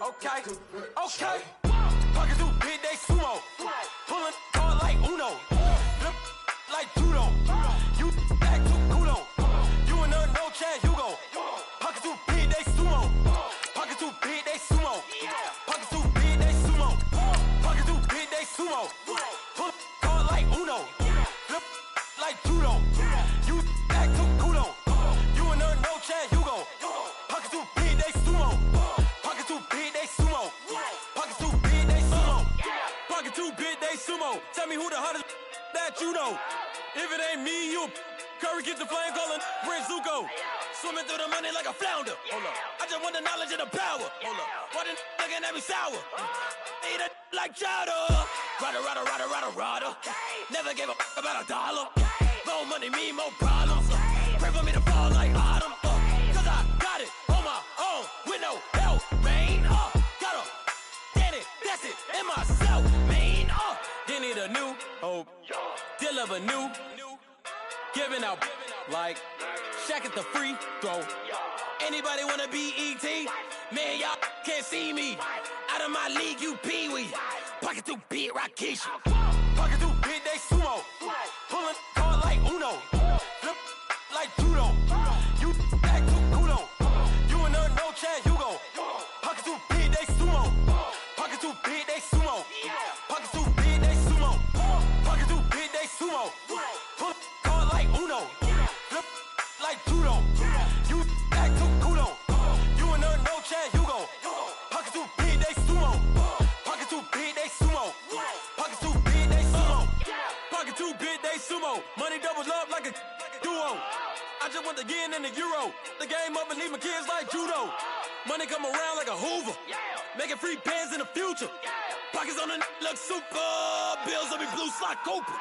Okay, okay. Pocket too big, they sumo. Pulling hard like Uno. Flip like judo. You act too culo. You and her, no chance, you go. Pocket too big, they sumo. Pocket too big, they sumo. Pocket too big, they sumo. Pocket too big, they sumo. Pull hard like Uno. Flip like judo. You act too culo. You and her, no chance, you go. Pocket too big, they sumo. Pocket too big, they sumo. Pocket too big, they sumo. Pocket too big, they sumo. Tell me who the hottest that you know. If it ain't me, you Curry get the flame calling Prince Zuko. Swimming through the money like a flounder. Hold up. I just want the knowledge and the power. Hold up. Why the looking at me sour? Eat it like chowder. Rada. Never gave a about $1. More money, me, more problems. Pray for me to fall like autumn. Cause I got it on my own with no help, man. Gotta get it, that's it, in myself, man. Didn't need a new hope. Deal of a new. Giving out like Shaq at the free throw. Anybody wanna be ET? Man, y'all can't see me. Out of my league, you pee-wee. Pocket too big, Rakesh. Pocket too big, they sumo. Pulling hard like Uno. Flip like judo. You act too culo. You and her, no chance, you go. Pocket too big, they sumo. Pocket too big, they sumo. Pocket too big, they sumo. Pocket too big, they sumo. Pull hard like Uno. Flip like judo. You act too culo. You and her, no chance, you go. Pocket too big, they sumo. Pocket too big, they sumo. Pocket too big, they sumo. Pocket too big, they sumo. Money doubles up like a duo. I just want the yen and the euro. The game up and leave my kids like judo. Money come around like a Hoover. Making free pants in the future. Pockets on the look super. Bills on me blue slot Cooper.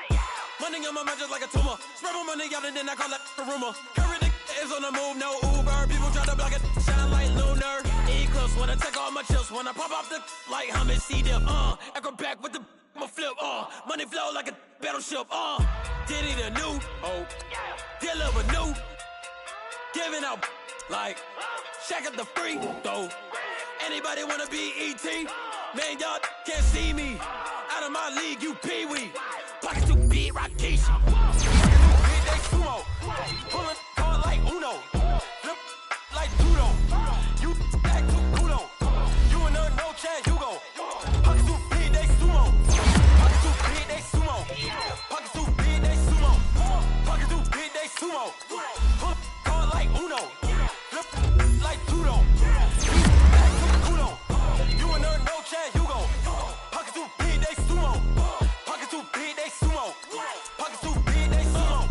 Money on my mind just like a tumor. Spread my money out and then I call that a rumor. Curry the is on the move, no Uber. People try to block it, shine like lunar. Eclipse when I take all my chips. When I pop off the like hummus, see them. Echo back with the I'ma flip. Money flow like a battleship. Did it a new hope. Deal of a new. Giving out like Shaq at the free throw. Anybody wanna be ET? Man, y'all can't see me. Out of my league, you pee-wee. Pocket too big, Rakesh. Big, they sumo. Pulling hard like Uno. Flip like judo. You act too culo. You and her, no chance, you go. Pocket too big, they sumo. Pocket too big, they sumo. Pocket too big, they sumo. Pocket too big, they sumo. Pull hard like Uno. Flip like judo. You act too culo. You and her, no chance, you go. Pocket too big, they sumo. Pocket too big, they sumo. Pocket too big, they sumo.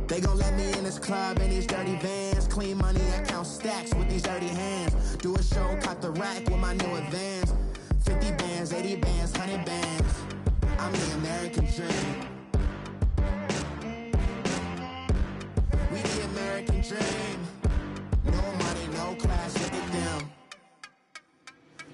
They gon' let me in this club in these dirty vans. Clean money, I count stacks with these dirty hands. Do a show, caught the rack with my new advance. 50 bands, 80 bands, 100 bands. I'm the American dream. We the American dream. No money, no class, look at them.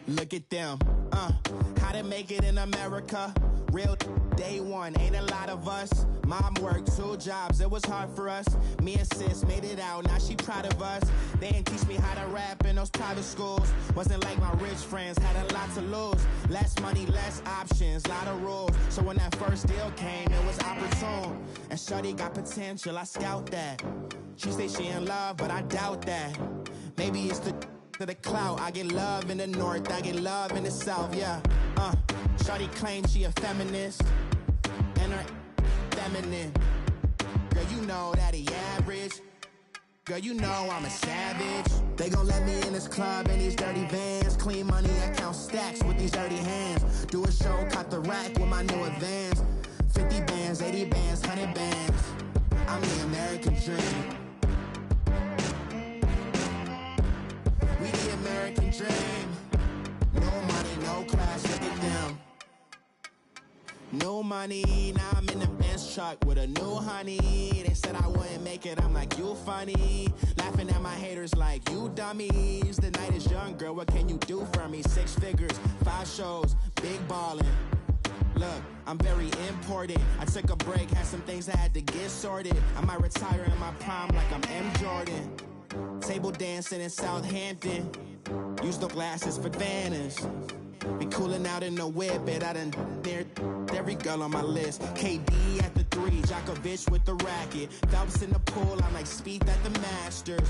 Look at them, how to make it in America. Real day one, ain't a lot of us. Mom worked 2 jobs, it was hard for us. Me and sis made it out, now she proud of us. They didn't teach me how to rap in those private schools. Wasn't like my rich friends, had a lot to lose. Less money, less options, lot of rules. So when that first deal came, it was opportune. And shorty got potential, I scout that. She say she in love, but I doubt that. Maybe it's to the clout. I get love in the north, I get love in the south, yeah. Shorty claims she a feminist, and her feminine. Girl, you know that he average. Girl, you know I'm a savage. They gon' let me in this club in these dirty vans. Clean money, I count stacks with these dirty hands. Do a show, caught the rack with my new advance. 50 bands, 80 bands, 100 bands. I'm the American dream. We New money, now I'm in the Benz truck with a new honey. They said I wouldn't make it, I'm like, you funny. Laughing at my haters like, you dummies. The night is young, girl, what can you do for me? 6 figures, 5 shows, big ballin'. Look, I'm very important. I took a break, had some things I had to get sorted. I might retire in my prime like I'm M. Jordan. Table dancing in Southampton. Use the glasses for Vannas. Be cooling out in the whip, but I done near every girl on my list. KD at the 3, Djokovic with the racket. Phelps in the pool, I'm like Speed at the Masters.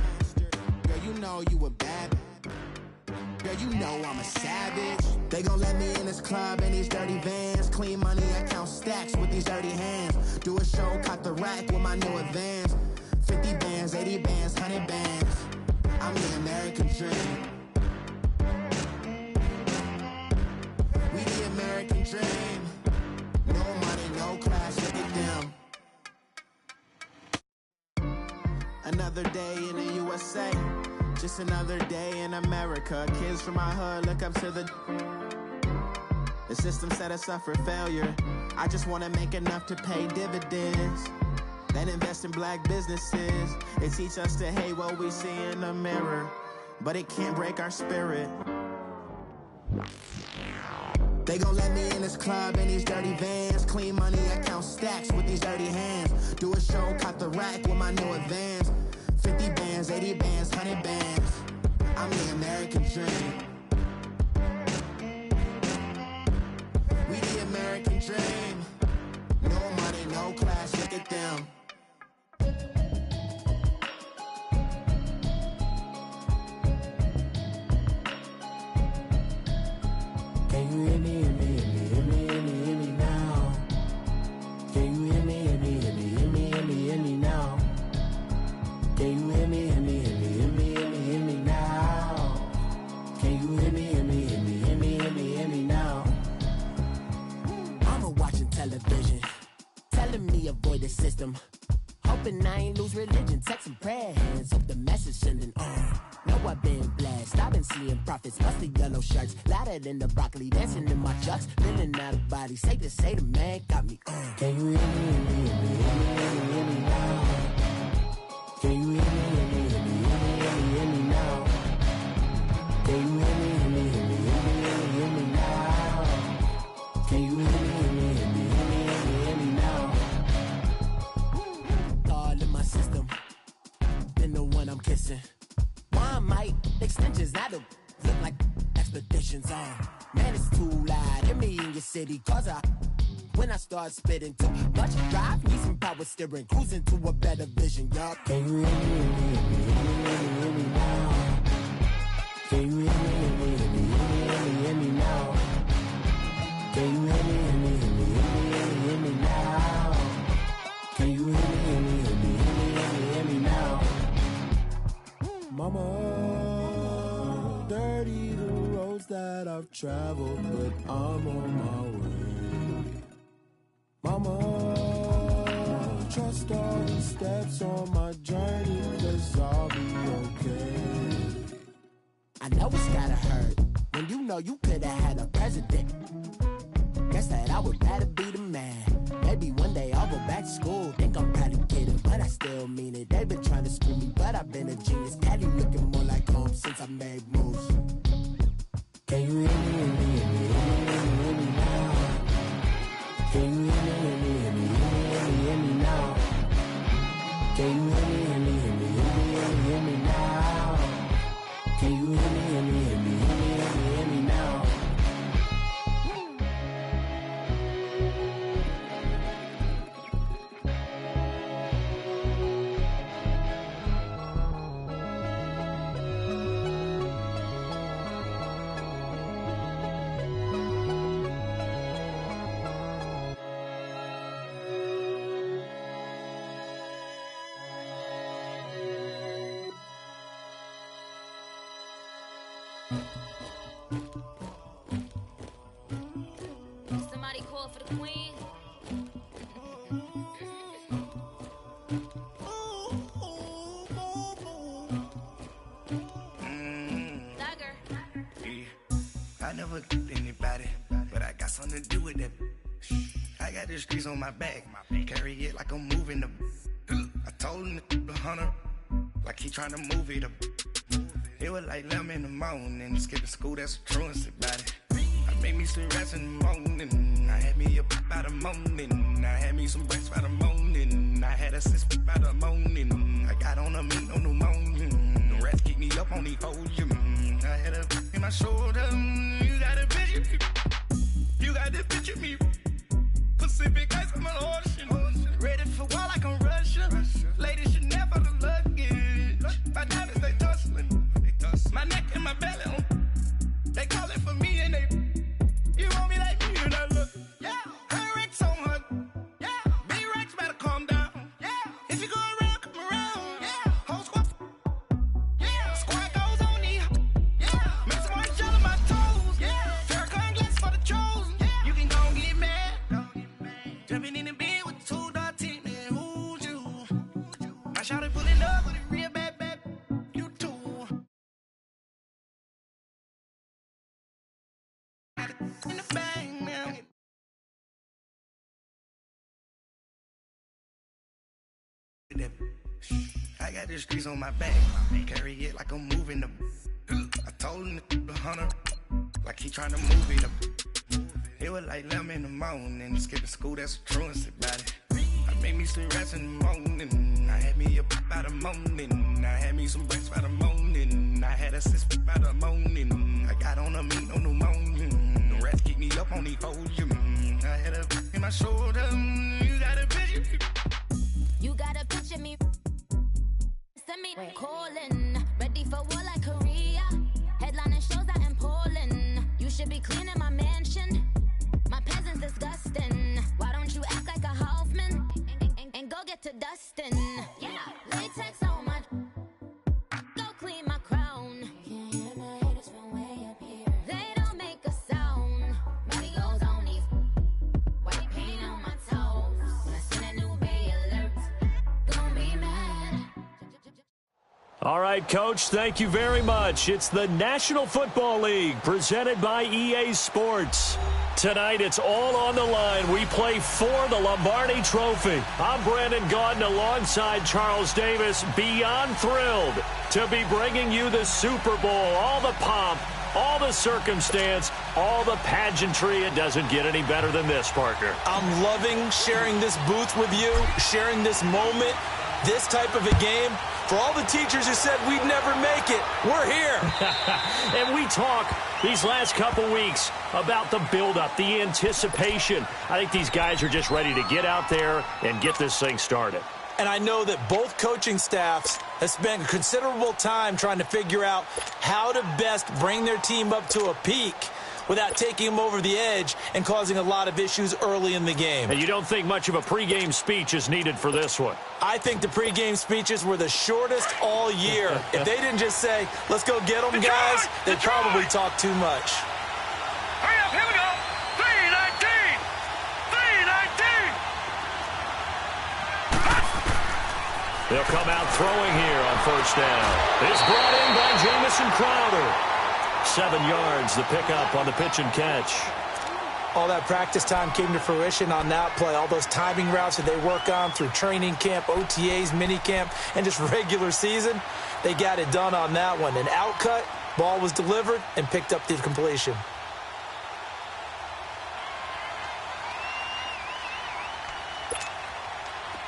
Girl, you know you a bad. Girl, you know I'm a savage. They gon' let me in this club in these dirty vans. Clean money, I count stacks with these dirty hands. Do a show, caught the rack with my new advance. 50 bands, 80 bands, 100 bands. I'm the American dream. We the American dream. No money, no class, look at them. Another day in the USA. Just another day in America. Kids from my hood look up to the system set us up for failure. I just wanna make enough to pay dividends. Then invest in black businesses. They teach us to hate what we see in the mirror, but it can't break our spirit. They gon' let me in this club in these dirty vans. Clean money, I count stacks with these dirty hands. Do a show, caught the rack with my new advance. 50 bands, 80 bands, 100 bands. I'm the American dream. We the American dream. No money, no class, look at them. Can you hear me, hear me, hear me, hear me, hear me, hear me now? Can you hear me, hear me, hear me, hear me, hear me, hear me now? Can you hear me, hear me, hear me, hear me, hear me, hear me now? Can you hear me, hear me, hear me, hear me, hear me, hear me now? Mama watching television, telling me avoid the system. Hoping I ain't lose religion, texting prayer hands, hope the message sending on. Know I've been blessed, I've been seeing prophets, bust the yellow shirts, louder than the broccoli, dancing in my chucks, feeling out of body, safe to say the man got me on. Can you hear me, hear me, hear me, hear me, hear me, hear me now? Can you hear me, hear me, hear me, hear me, hear me, hear me now? Can you hear me, hear me, hear me, hear me, hear me, hear me now? Can you hear me, hear me, hear me, hear me, hear me, hear me now? All in my system, been the one I'm kissing. One might extensions, I don't look like expeditions on. Man, it's too loud. Hear me in your city, cause when I start spitting too much drive, need some power steering, cruising to a better vision, y'all. Can you hear me, hear me, hear me, hear me, hear me, hear me now? Can you hear me, hear me, hear me, hear me, hear me, hear me now? Can you hear me, hear me, hear me, hear me, hear me, hear me now? Can you hear me, hear me, hear me, hear me, hear me, hear me now? Mama, dirty the roads that I've traveled, but I'm on my way. Mama, trust all the steps on my journey, 'cause I'll be okay. I know it's gotta hurt when you know you could've had a president. Guess that I would rather be the man. Maybe one day I'll go back to school. Think I'm probably kidding, but I still mean it. They've been trying to screw me, but I've been a genius. Daddy looking more like home since I made moves. Can you hear me, hear me, hear me, hear me, hear me, hear me now? Can you hear me, hear me, hear me, hear me, hear me, hear me now? Can you hear me, hear me, hear me, hear me, hear me, hear me now? Can you hear me, hear me, hear me, hear me, hear me, hear me now? Somebody call for the queen. Dagger. I never anybody, but I got something to do with that. the streets on my back. Carry it like I'm moving the. I told him the hunter, like he trying to move it up. It was like 11 in the morning, skipping school, that's a truancy about it. I made me some rest in the morning. I had me up by the morning. I had me some breakfast by the morning. I had a sis by the morning. I got on a meat on the morning. The rats keep me up on the ocean. I had a in my shoulder. You got a picture me. You got the picture me. Pacific ice on my ocean. Ready for war like I'm Russia. Ladies should never the luggage. My diamonds they tussling. My neck and my belly on. They calling for me and they. You want me like me and I look. Yeah. Her Rex on her. Yeah. Big Rex better calm down. Yeah. If you go around, come around. Yeah. Whole squad. Yeah. Squad goes on me. Yeah. Make some orange gel on my toes. Yeah. Farrakhan glass for the chosen. Yeah. You can go and get mad. Jumping in the bed with 2 dark teeth, man. Who's you? I shouted pulling up with a real bad. You too. In the bang now. I got the streets on my back. Carry it like I'm moving the. I told him the hunter, like he trying to move it up. It was like 11 in the morning, skipping school, that's a truancy about it. I made me some rest in the morning. I had me up by the morning. I had me some breakfast by the morning. I had a sis by the morning. I got on a meat on the morning. The rats keep me up on the ocean. I had a in my shoulder. You got a picture me. You got a picture me. Send me calling. Ready for war like Korea. Headlining shows out in Poland. You should be cleaning my mansion. My peasants disgusting. Why don't you act like a Hoffman and go get to dustin'? Yeah, latex on my. Go clean my crown. Can't hear my haters from way up here. They don't make a sound. Money goes on these. White paint on my toes. When I send a new Bay alert, gonna be mad. All right, Coach, thank you very much. It's the National Football League presented by EA Sports. Tonight, it's all on the line. We play for the Lombardi Trophy. I'm Brandon Gaudin alongside Charles Davis. Beyond thrilled to be bringing you the Super Bowl. All the pomp, all the circumstance, all the pageantry. It doesn't get any better than this, partner. I'm loving sharing this booth with you, sharing this moment, this type of a game. For all the teachers who said we'd never make it, we're here. And we talk these last couple weeks about the buildup, the anticipation. I think these guys are just ready to get out there and get this thing started. And I know that both coaching staffs have spent considerable time trying to figure out how to best bring their team up to a peak without taking them over the edge and causing a lot of issues early in the game. And you don't think much of a pregame speech is needed for this one? I think the pregame speeches were the shortest all year. If they didn't just say, let's go get them, guys, they'd probably talk too much. Hurry up, here we go. 319. 319. They'll come out throwing here on first down. It's brought in by Jamison Crowder. 7 yards, the pickup on the pitch and catch. All that practice time came to fruition on that play. All those timing routes that they work on through training camp, OTAs, minicamp, and just regular season, they got it done on that one. An outcut, ball was delivered, and picked up the completion.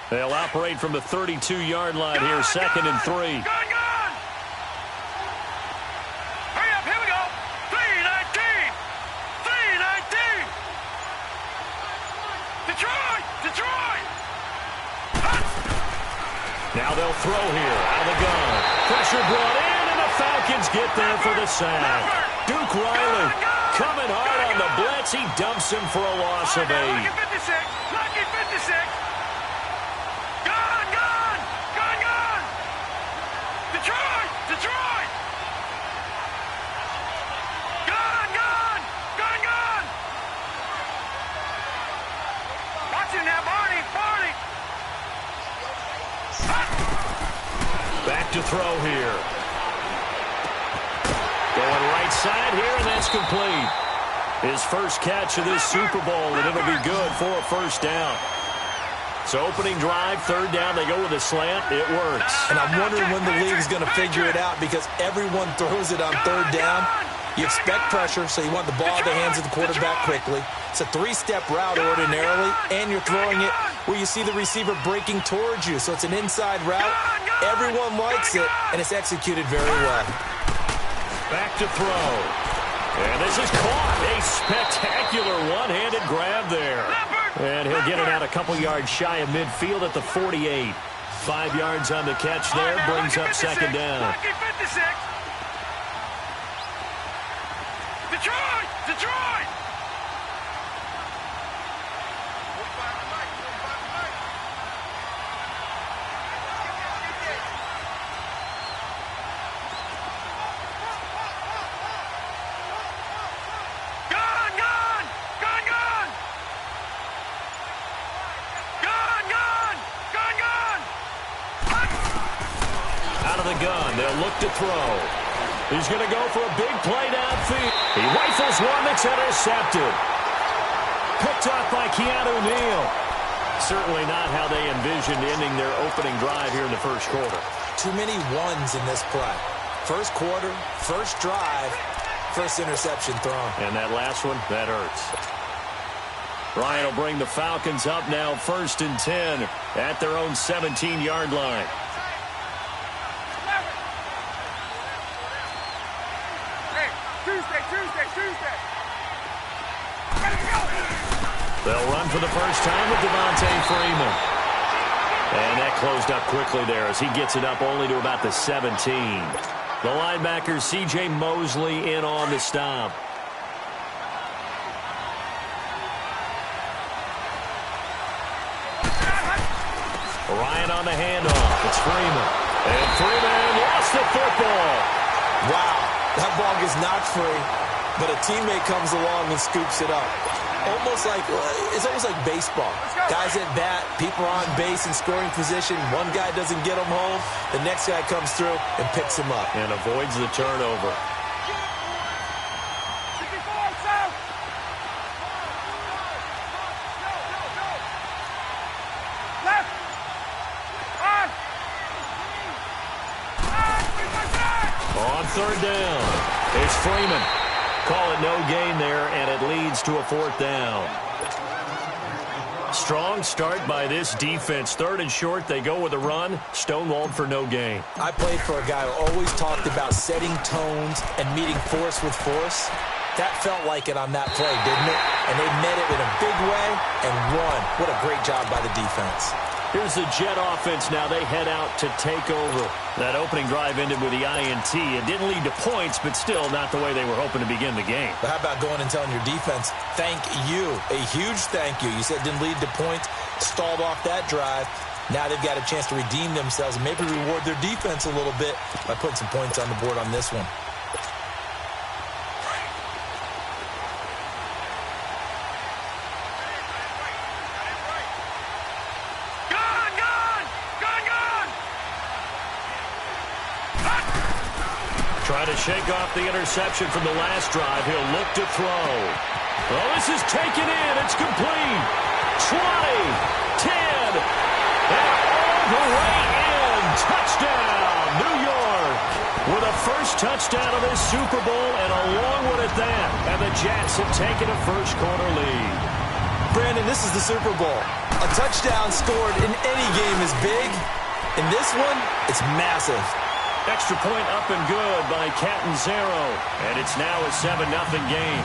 They'll operate from the 32-yard line here, 2nd and 3. Now they'll throw here out of the gun. Pressure brought in, and the Falcons get there for the sack. Duke Riley coming hard on the blitz. He dumps him for a loss of 8. Lucky 56. Lucky 56. Gun, gun, gun, gun. Detroit, Detroit. Gun, gun, gun, gun. Watch him now, Barney, Barney. Back to throw here. Going right side here, and that's complete. His first catch of this Super Bowl, and it'll be good for a first down. So opening drive, third down, they go with a slant. It works. And I'm wondering when the league's going to figure it out because everyone throws it on third down. You expect pressure, so you want the ball in the hands of the quarterback quickly. It's a three-step route ordinarily, and you're throwing it where you see the receiver breaking towards you. So it's an inside route. Everyone likes it, and it's executed very well. Back to throw. And this is caught. A spectacular one-handed grab there. And he'll get it out a couple yards shy of midfield at the 48. 5 yards on the catch there, brings up second down. Detroit! Gun. They'll look to throw. He's going to go for a big play downfield. He rifles one that's intercepted. Picked off by Keanu Neal. Certainly not how they envisioned ending their opening drive here in the first quarter. Too many ones in this play. First quarter, first drive, first interception thrown. And that last one, that hurts. Ryan will bring the Falcons up now, 1st and 10 at their own 17-yard line. Tuesday. They'll run for the first time with Devontae Freeman. And that closed up quickly there as he gets it up only to about the 17. The linebacker, C.J. Mosley, in on the stop. Ryan on the handoff. It's Freeman. And Freeman lost the football. Wow, that ball gets knocked free, but a teammate comes along and scoops it up. It's almost like baseball. Guys at bat, people are on base in scoring position. One guy doesn't get him home. The next guy comes through and picks him up. And avoids the turnover. On third down, it's Freeman. Call it no gain there, and it leads to a 4th down. Strong start by this defense. 3rd and short, they go with a run. Stonewalled for no gain. I played for a guy who always talked about setting tones and meeting force with force. That felt like it on that play, didn't it? And they met it in a big way and won. What a great job by the defense. Here's the Jet offense now. They head out to take over. That opening drive ended with the INT. It didn't lead to points, but still not the way they were hoping to begin the game. But how about going and telling your defense, thank you, a huge thank you. You said it didn't lead to points, stalled off that drive. Now they've got a chance to redeem themselves and maybe reward their defense a little bit by putting some points on the board on this one. Try to shake off the interception from the last drive. He'll look to throw. Oh, this is taken in. It's complete. 20, 10, and all the way in. Touchdown, New York. With a first touchdown of this Super Bowl and a long one at that. And the Jets have taken a first quarter lead. Brandon, this is the Super Bowl. A touchdown scored in any game is big. In this one, it's massive. Extra point up and good by Catanzaro. And it's now a 7-0 game.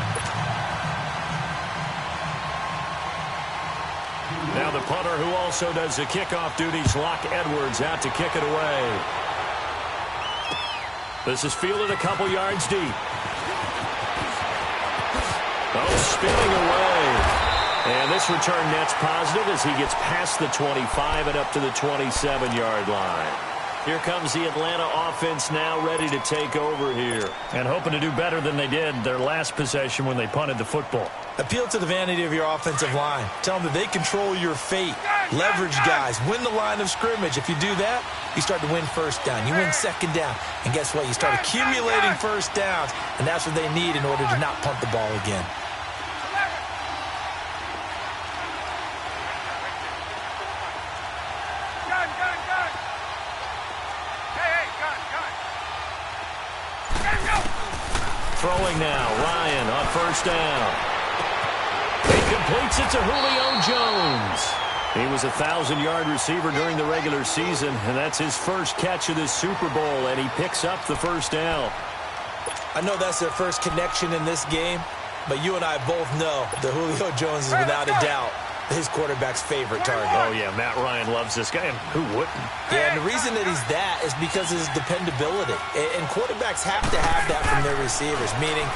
Now the punter who also does the kickoff duties, Locke Edwards, out to kick it away. This is fielded a couple yards deep. Oh, spinning away. And this return net's positive as he gets past the 25 and up to the 27-yard line. Here comes the Atlanta offense now ready to take over here. And hoping to do better than they did their last possession when they punted the football. Appeal to the vanity of your offensive line. Tell them that they control your fate. Leverage guys. Win the line of scrimmage. If you do that, you start to win first down. You win second down. And guess what? You start accumulating first downs. And that's what they need in order to not punt the ball again. Throwing now, Ryan on first down. He completes it to Julio Jones. He was a 1,000-yard receiver during the regular season, and that's his first catch of this Super Bowl, and he picks up the first down. I know that's their first connection in this game, but you and I both know that Julio Jones is without a doubt his quarterback's favorite target. Oh, yeah, Matt Ryan loves this guy, and who wouldn't? Yeah, and the reason that he's that is because of his dependability. And quarterbacks have to have that from their receivers, meaning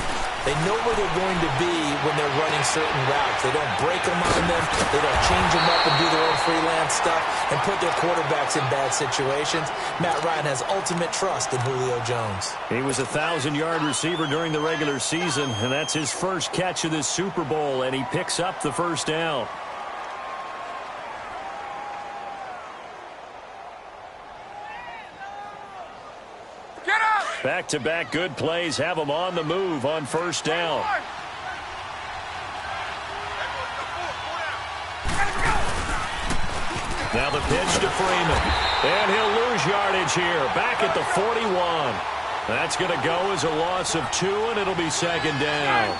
they know where they're going to be when they're running certain routes. They don't break them on them. They don't change them up and do their own freelance stuff and put their quarterbacks in bad situations. Matt Ryan has ultimate trust in Julio Jones. He was a 1,000-yard receiver during the regular season, and that's his first catch of this Super Bowl, and he picks up the first down. Back-to-back good plays have him on the move on first down. Now the pitch to Freeman. And he'll lose yardage here. Back at the 41. That's going to go as a loss of 2, and it'll be second down.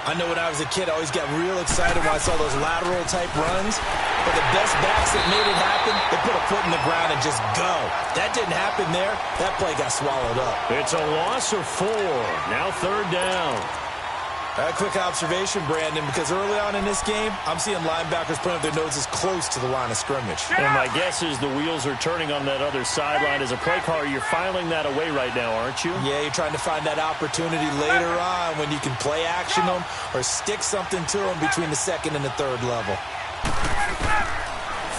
I know when I was a kid, I always got real excited when I saw those lateral-type runs. But the best backs that made it happen, they put a foot in the ground and just go. That didn't happen there. That play got swallowed up. It's a loss of 4. Now third down. A quick observation, Brandon, because early on in this game, I'm seeing linebackers putting up their noses close to the line of scrimmage. And my guess is the wheels are turning on that other sideline. As a play caller, you're filing that away right now, aren't you? Yeah, you're trying to find that opportunity later on when you can play action them or stick something to them between the second and the third level.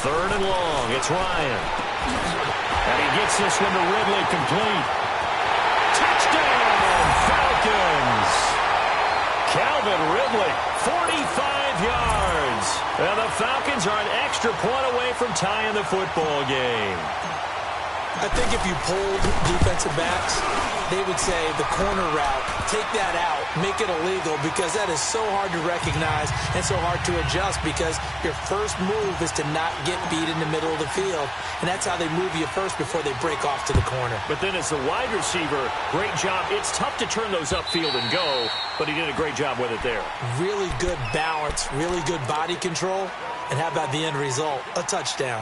Third and long. It's Ryan. And he gets this one to Ridley complete. Touchdown, Falcons! Calvin Ridley, 45 yards. And the Falcons are an extra point away from tying the football game. I think if you polled defensive backs, they would say the corner route, take that out, make it illegal, because that is so hard to recognize and so hard to adjust, because your first move is to not get beat in the middle of the field, and that's how they move you first before they break off to the corner. But then as the wide receiver, great job. It's tough to turn those upfield and go, but he did a great job with it there. Really good balance, really good body control, and how about the end result? A touchdown.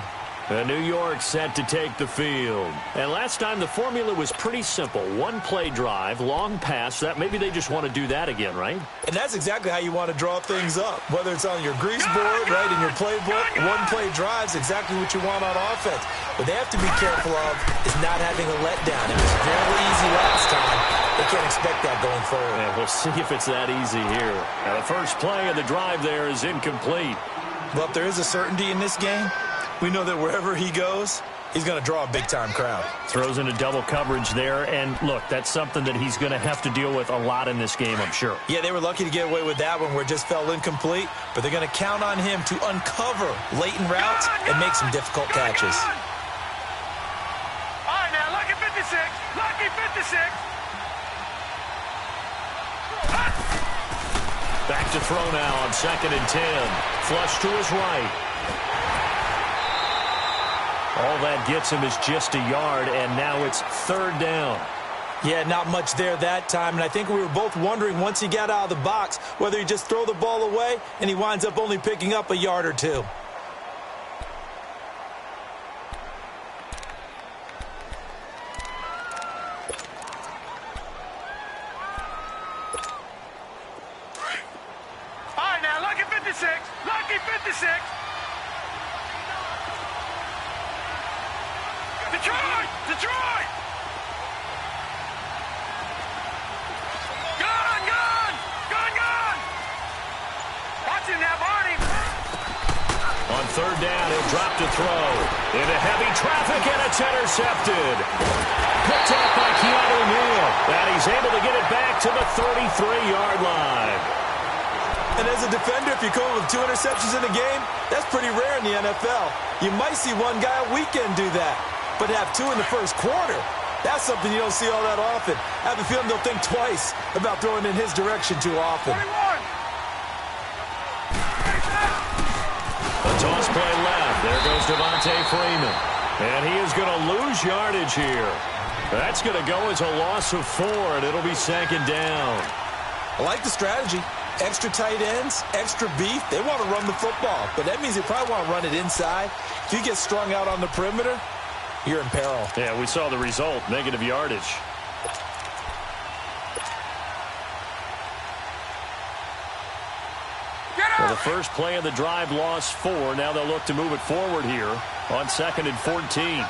New York set to take the field. And last time the formula was pretty simple. One play drive, long pass. That maybe they just want to do that again, right? And that's exactly how you want to draw things up. Whether it's on your grease board, right, in your playbook, one play drive is exactly what you want on offense. What they have to be careful of is not having a letdown. It was fairly easy last time. They can't expect that going forward. Yeah, we'll see if it's that easy here. Now the first play of the drive there is incomplete. Well, if there is a certainty in this game, we know that wherever he goes, he's going to draw a big-time crowd. Throws into double coverage there, and look, that's something that he's going to have to deal with a lot in this game, I'm sure. Yeah, they were lucky to get away with that one where it just fell incomplete, but they're going to count on him to uncover latent routes and make some difficult catches. All right, now, lucky 56. Lucky 56. Back to throw now on 2nd and 10. Flush to his right. All that gets him is just a yard, and now it's third down. Yeah, not much there that time, and I think we were both wondering once he got out of the box whether he just throw the ball away and he winds up only picking up a yard or two. All right, now, lucky 56. Lucky 56. Detroit! Detroit! Gone! Gone! Gone! Gone! Watch him now, Barney! On third down, he'll drop to throw. Into heavy traffic, and it's intercepted. Picked off by Keanu Neal. And he's able to get it back to the 33-yard line. And as a defender, if you come with 2 interceptions in a game, that's pretty rare in the NFL. You might see one guy a weekend do that. But have 2 in the first quarter, that's something you don't see all that often. I have a feeling they'll think twice about throwing in his direction too often. 21. A toss play left. There goes Devontae Freeman. And he is going to lose yardage here. That's going to go as a loss of 4, and it'll be 2nd down. I like the strategy. Extra tight ends, extra beef. They want to run the football, but that means they probably want to run it inside. If you get strung out on the perimeter, you're in peril. Yeah, we saw the result, negative yardage. Well, the first play of the drive lost 4. Now they'll look to move it forward here on 2nd and 14.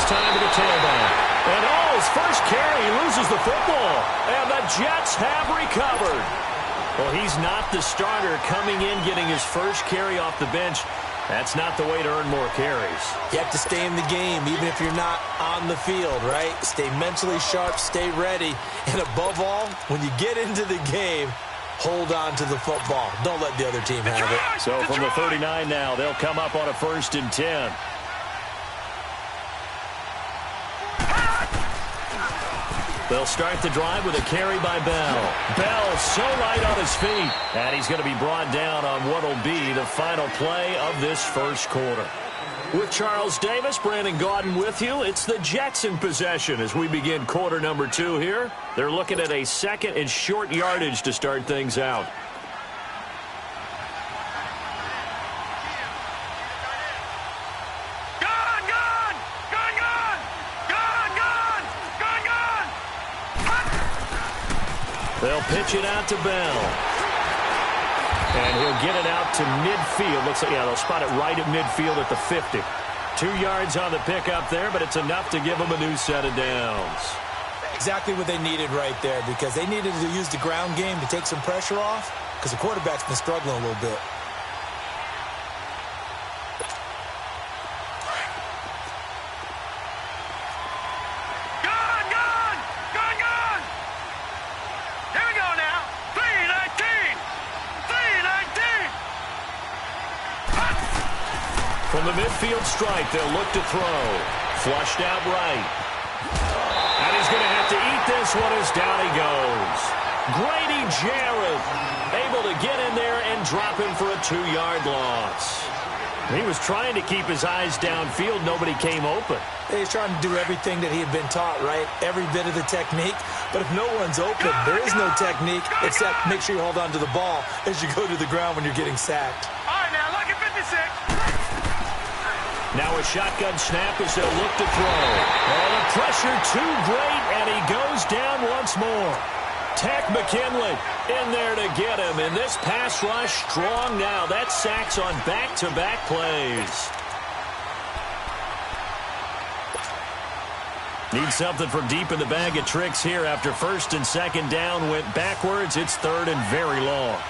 Time to the tailback. And his first carry, he loses the football. And the Jets have recovered. Well, he's not the starter coming in, getting his first carry off the bench. That's not the way to earn more carries. You have to stay in the game, even if you're not on the field, right? Stay mentally sharp, stay ready. And above all, when you get into the game, hold on to the football. Don't let the other team have it. So from the 39 now, they'll come up on a 1st and 10. They'll start the drive with a carry by Bell. Bell so light on his feet. And he's going to be brought down on what will be the final play of this first quarter. With Charles Davis, Brandon Gaudin with you. It's the Jets in possession as we begin quarter number 2 here. They're looking at a 2nd and short yardage to start things out. They'll pitch it out to Bell. And he'll get it out to midfield. Looks like, yeah, they'll spot it right at midfield at the 50. 2 yards on the pickup there, but it's enough to give them a new set of downs. Exactly what they needed right there, because they needed to use the ground game to take some pressure off, because the quarterback's been struggling a little bit. From the midfield stripe, they'll look to throw. Flushed out right. And he's going to have to eat this one as down he goes. Grady Jarrett able to get in there and drop him for a 2-yard loss. He was trying to keep his eyes downfield. Nobody came open. He's trying to do everything that he had been taught, right? Every bit of the technique. But if no one's open, there is no technique except make sure you hold on to the ball as you go to the ground when you're getting sacked. All right, now, look at 56. Now a shotgun snap as they'll look to throw. Oh, the pressure too great, and he goes down once more. Tech McKinley in there to get him, and this pass rush strong now. That's sacks on back-to-back plays. Need something from deep in the bag of tricks here after 1st and 2nd down went backwards. It's 3rd and very long.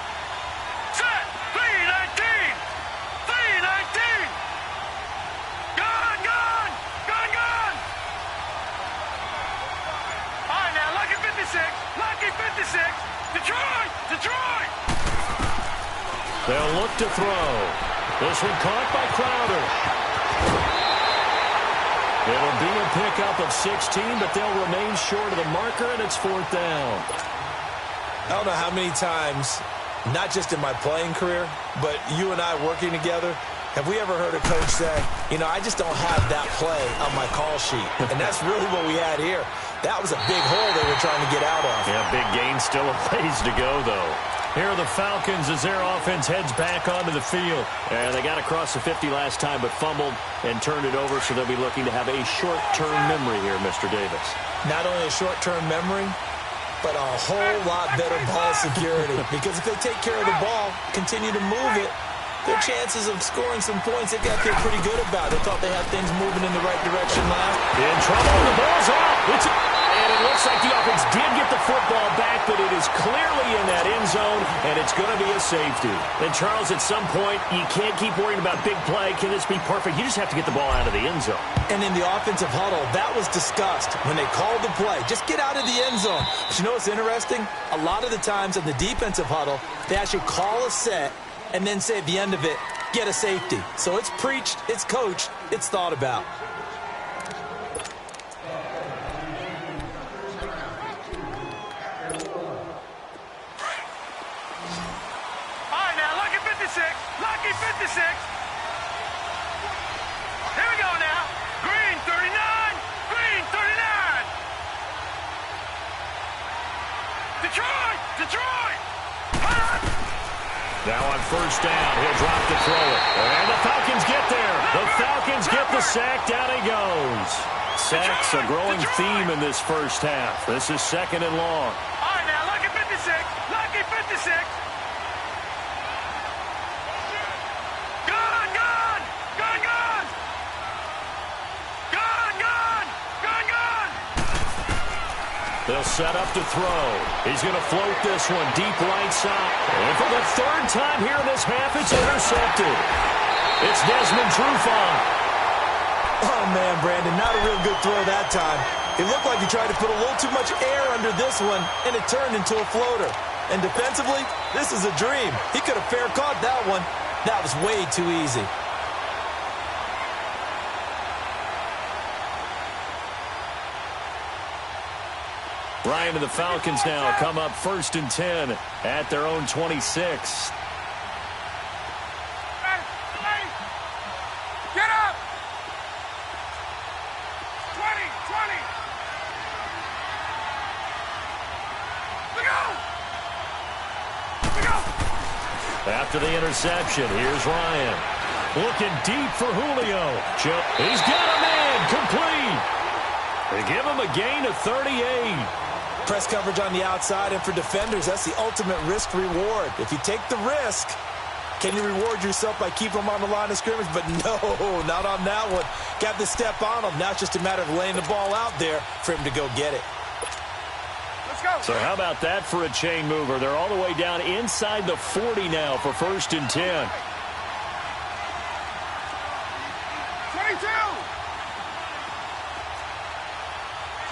They'll look to throw. This one caught by Crowder. It'll be a pickup of 16, but they'll remain short of the marker, and it's 4th down. I don't know how many times, not just in my playing career, but you and I working together, have we ever heard a coach say, you know, I just don't have that play on my call sheet. And that's really what we had here. That was a big hole they were trying to get out of. Yeah, big gain, still a ways to go, though. Here are the Falcons as their offense heads back onto the field. And they got across the 50 last time, but fumbled and turned it over, so they'll be looking to have a short-term memory here, Mr. Davis. Not only a short-term memory, but a whole lot better ball security. Because if they take care of the ball, continue to move it, their chances of scoring some points, they've got to feel pretty good about it. Thought they had things moving in the right direction last. In trouble, the ball's out. And it looks like the offense did get the football back, but it is clearly in that end zone, and it's going to be a safety. And, Charles, at some point, you can't keep worrying about big play. Can this be perfect? You just have to get the ball out of the end zone. And in the offensive huddle, that was discussed when they called the play. Just get out of the end zone. But you know what's interesting? A lot of the times in the defensive huddle, they actually call a set and then say at the end of it, get a safety. So it's preached, it's coached, it's thought about. All right, now, lucky 56. Lucky 56. Now on first down, he'll drop to throw it. And the Falcons get there. The Falcons get the sack. Down he goes. Sacks a growing theme in this first half. This is 2nd and long. All right, now, lucky 56. Lucky 56. Gone, gone. Gone, gone. Gone, gone. Gone, gone. They'll set up to throw. He's going to float this one deep right side. And for the 3rd time here in this half, it's intercepted. It's Desmond Trufant. Oh, man, Brandon, not a real good throw that time. It looked like he tried to put a little too much air under this one, and it turned into a floater. And defensively, this is a dream. He could have fair caught that one. That was way too easy. Ryan and the Falcons now come up 1st and 10 at their own 26. Get up. 20, 20. Look out. Look out. After the interception, here's Ryan. Looking deep for Julio. He's got a man complete. They give him a gain of 38. Press coverage on the outside, and for defenders, that's the ultimate risk-reward. If you take the risk, can you reward yourself by keeping them on the line of scrimmage? But no, not on that one. Got the step on him. Now it's just a matter of laying the ball out there for him to go get it. Let's go. So how about that for a chain mover? They're all the way down inside the 40 now for 1st and 10. 22.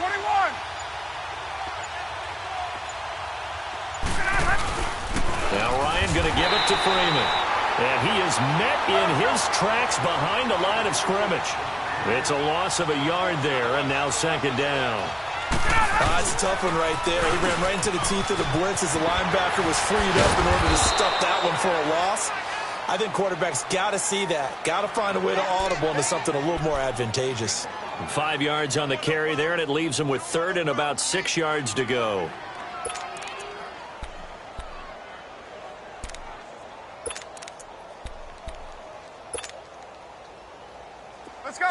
21. Now Ryan going to give it to Freeman. And he is met in his tracks behind the line of scrimmage. It's a loss of a yard there, and now 2nd down. That's a tough one right there. He ran right into the teeth of the blitz as the linebacker was freed up in order to stuff that one for a loss. I think quarterbacks got to see that. Got to find a way to audible into something a little more advantageous. 5 yards on the carry there, and it leaves him with 3rd and about 6 yards to go. Let's go.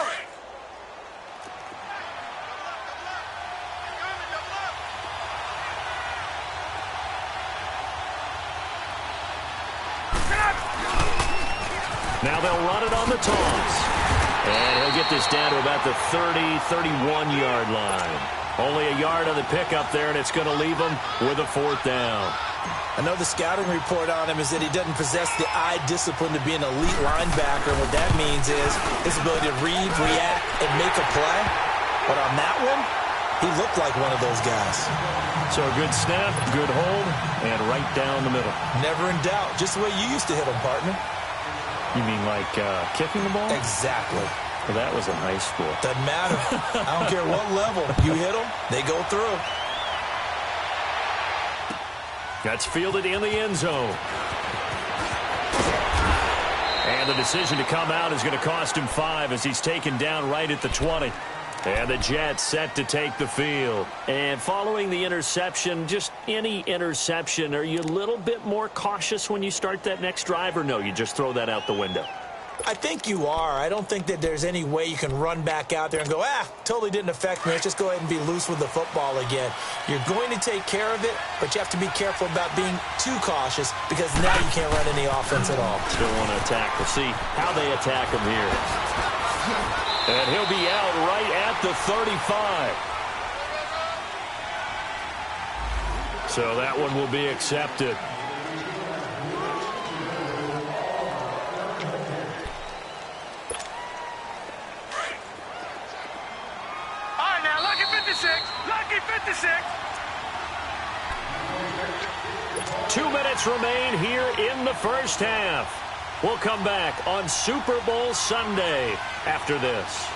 Now they'll run it on the toss. And he'll get this down to about the 30, 31-yard line. Only a yard on the pickup there, and it's going to leave him with a 4th down. I know the scouting report on him is that he doesn't possess the eye discipline to be an elite linebacker. What that means is his ability to read, react, and make a play. But on that one, he looked like one of those guys. So a good snap, good hold, and right down the middle. Never in doubt. Just the way you used to hit him, partner. You mean like kicking the ball? Exactly. Well, that was in high school. Doesn't matter. I don't care what level. You hit them, they go through. That's fielded in the end zone. And the decision to come out is going to cost him 5 as he's taken down right at the 20. And the Jets set to take the field. And following the interception, just any interception, are you a little bit more cautious when you start that next drive, or no, you just throw that out the window? I think you are. I don't think that there's any way you can run back out there and go, totally didn't affect me. Let's just go ahead and be loose with the football again. You're going to take care of it, but you have to be careful about being too cautious because now you can't run any offense at all. Still want to attack. We'll see how they attack him here. And he'll be out right at the 35. So that one will be accepted. All right, now, lucky 56. Lucky 56. 2 minutes remain here in the first half. We'll come back on Super Bowl Sunday after this.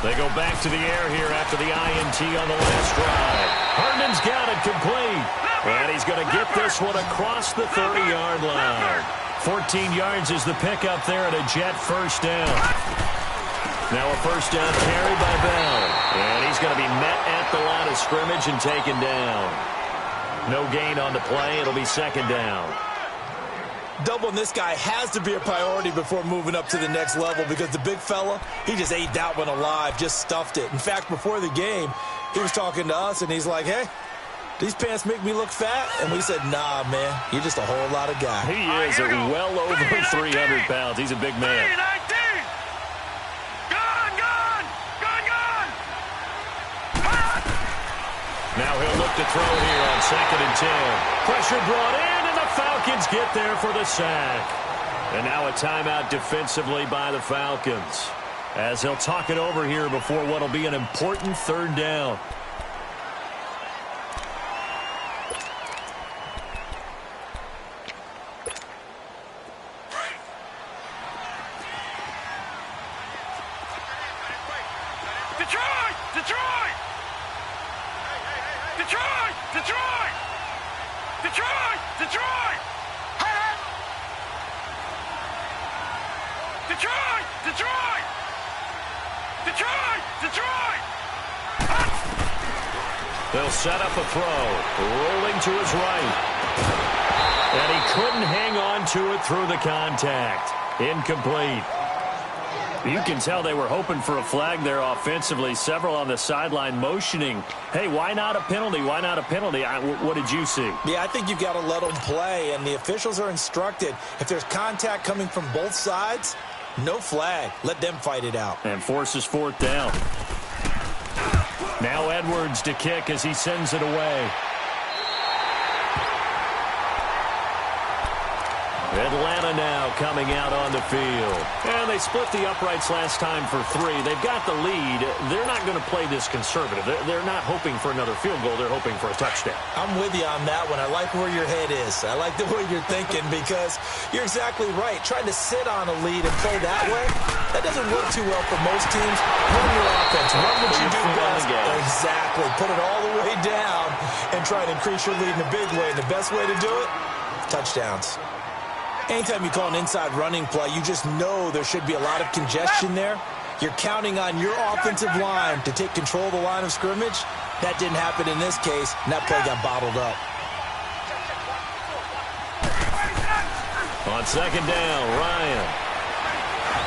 They They go back to the air here after the INT on the last drive. Herndon's got it complete. And he's going to get this one across the 30-yard line. 14 yards is the pickup there and a Jet first down. Now a first down carry by Bell. And he's going to be met at the line of scrimmage and taken down. No gain on the play. It'll be second down. Doubling this guy has to be a priority before moving up to the next level because the big fella, he just ate that one alive, just stuffed it. In fact, before the game, he was talking to us, and he's like, hey, these pants make me look fat? And we said, nah, man, you're just a whole lot of guy. He is well over 300 pounds. He's a big man. Now he'll look to throw here on 2nd and 10. Pressure brought in, and the Falcons get there for the sack. And now a timeout defensively by the Falcons, as he'll talk it over here before what will be an important third down. They'll set up a throw, rolling to his right. And he couldn't hang on to it through the contact. Incomplete. You can tell they were hoping for a flag there offensively. Several on the sideline motioning, hey, why not a penalty? Why not a penalty? What did you see? Yeah, I think you've got to let them play, and the officials are instructed. If there's contact coming from both sides, no flag. Let them fight it out. And forces 4th down. Now Edwards to kick as he sends it away. Atlanta now coming out on the field. And they split the uprights last time for 3. They've got the lead. They're not going to play this conservative. They're not hoping for another field goal. They're hoping for a touchdown. I'm with you on that one. I like where your head is. I like the way you're thinking because you're exactly right. Trying to sit on a lead and play that way, that doesn't work too well for most teams. Run your offense. Run what you do best. Exactly. Put it all the way down and try to increase your lead in a big way. And the best way to do it, touchdowns. Anytime you call an inside running play, you just know there should be a lot of congestion there. You're counting on your offensive line to take control of the line of scrimmage. That didn't happen in this case, and that play got bottled up. On 2nd down, Ryan.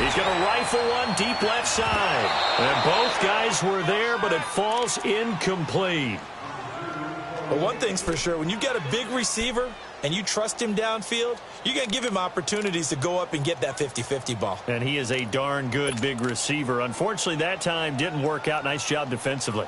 He's going to rifle one deep left side. And both guys were there, but it falls incomplete. But one thing's for sure, when you get a big receiver and you trust him downfield, you're going to give him opportunities to go up and get that 50-50 ball. And he is a darn good big receiver. Unfortunately, that time didn't work out. Nice job defensively.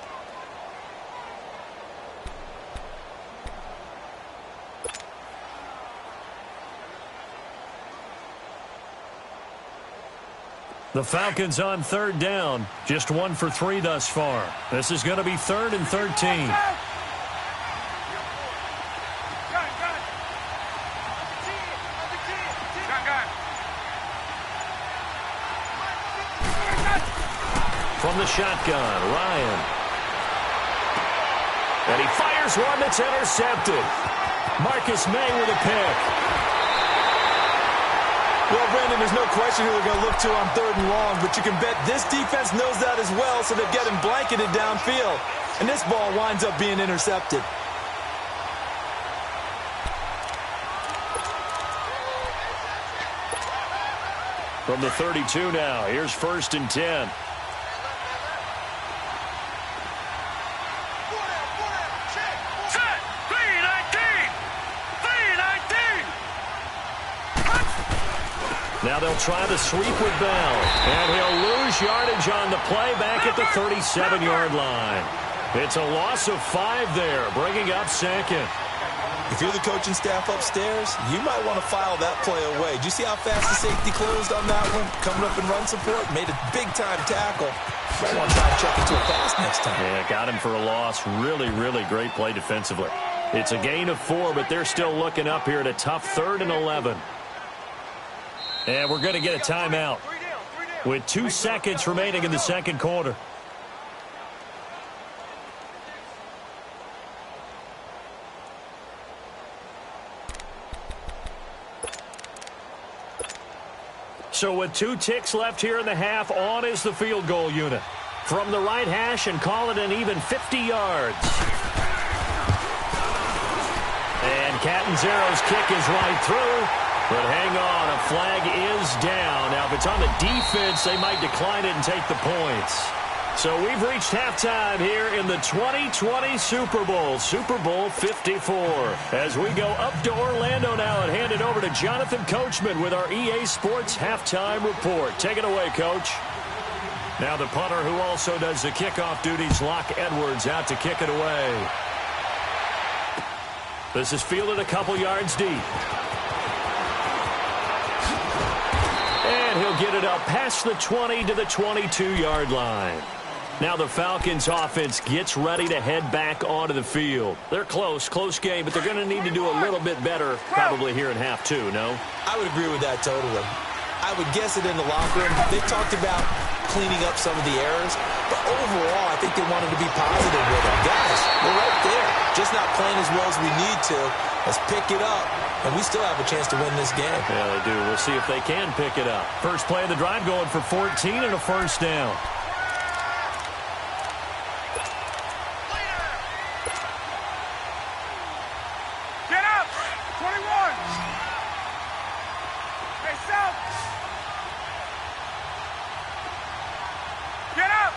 The Falcons on 3rd down. Just 1 for 3 thus far. This is going to be 3rd and 13. From the shotgun, Ryan. And he fires one that's intercepted. Marcus May with a pick. Well, Brandon, there's no question who they're going to look to on 3rd and long, but you can bet this defense knows that as well, so they're getting blanketed downfield. And this ball winds up being intercepted. From the 32 now, here's 1st and 10. Now they'll try the sweep with Bell. And he'll lose yardage on the play back at the 37-yard line. It's a loss of 5 there, bringing up 2nd. If you're the coaching staff upstairs, you might want to file that play away. Do you see how fast the safety closed on that one? Coming up in run support, made a big-time tackle. Might want to try and check into a pass next time. Yeah, got him for a loss. Really, really great play defensively. It's a gain of 4, but they're still looking up here at a tough 3rd and 11. And we're going to get a timeout with 2 seconds remaining in the second quarter. So with 2 ticks left here in the half, on is the field goal unit. From the right hash and call it an even 50 yards. And Catanzaro's kick is right through. But hang on, a flag is down. Now, if it's on the defense, they might decline it and take the points. So we've reached halftime here in the 2020 Super Bowl, Super Bowl 54. As we go up to Orlando now and hand it over to Jonathan Coachman with our EA Sports Halftime Report. Take it away, Coach. Now the punter who also does the kickoff duties, Locke Edwards, out to kick it away. This is fielded a couple yards deep. And he'll get it up past the 20 to the 22-yard line. Now the Falcons offense gets ready to head back onto the field. They're close game, but they're going to need to do a little bit better probably here in half 2, no? I would agree with that totally. I would guess it in the locker room. They talked about cleaning up some of the errors, but overall I think they wanted to be positive with it. Guys, we're right there. Just not playing as well as we need to. Let's pick it up, and we still have a chance to win this game. Yeah, they do. We'll see if they can pick it up. First play of the drive going for 14 and a first down. Get up! 21! Hey, South! Get up!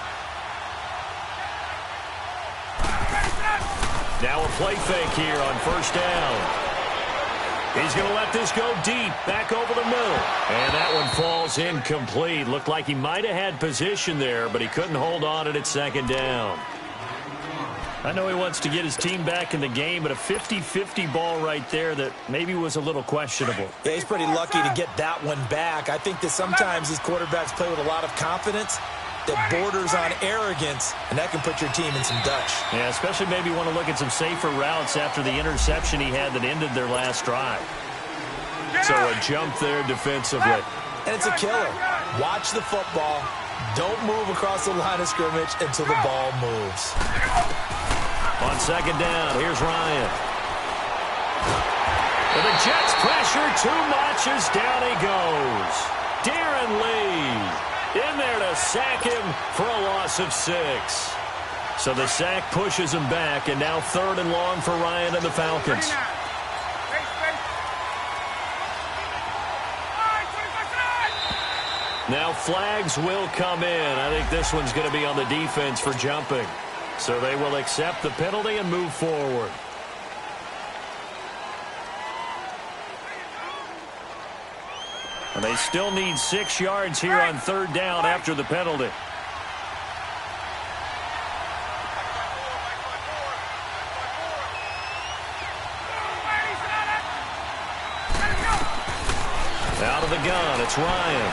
Now a play fake here on first down. He's going to let this go deep, back over the middle. And that one falls incomplete. Looked like he might have had position there, but he couldn't hold on at second down. I know he wants to get his team back in the game, but a 50-50 ball right there that maybe was a little questionable. Yeah, he's pretty lucky to get that one back. I think that sometimes these quarterbacks play with a lot of confidence that borders on arrogance, and that can put your team in some Dutch. Yeah, especially maybe want to look at some safer routes after the interception he had that ended their last drive. So a jump there defensively. And it's a killer. Watch the football. Don't move across the line of scrimmage until the ball moves. On second down, here's Ryan. And the Jets pressure too much as down he goes. Darren Lee in there to sack him for a loss of 6. So the sack pushes him back, and now 3rd and long for Ryan and the Falcons. Now flags will come in. I think this one's going to be on the defense for jumping. So they will accept the penalty and move forward. And they still need 6 yards here on 3rd down after the penalty. Out of the gun, it's Ryan.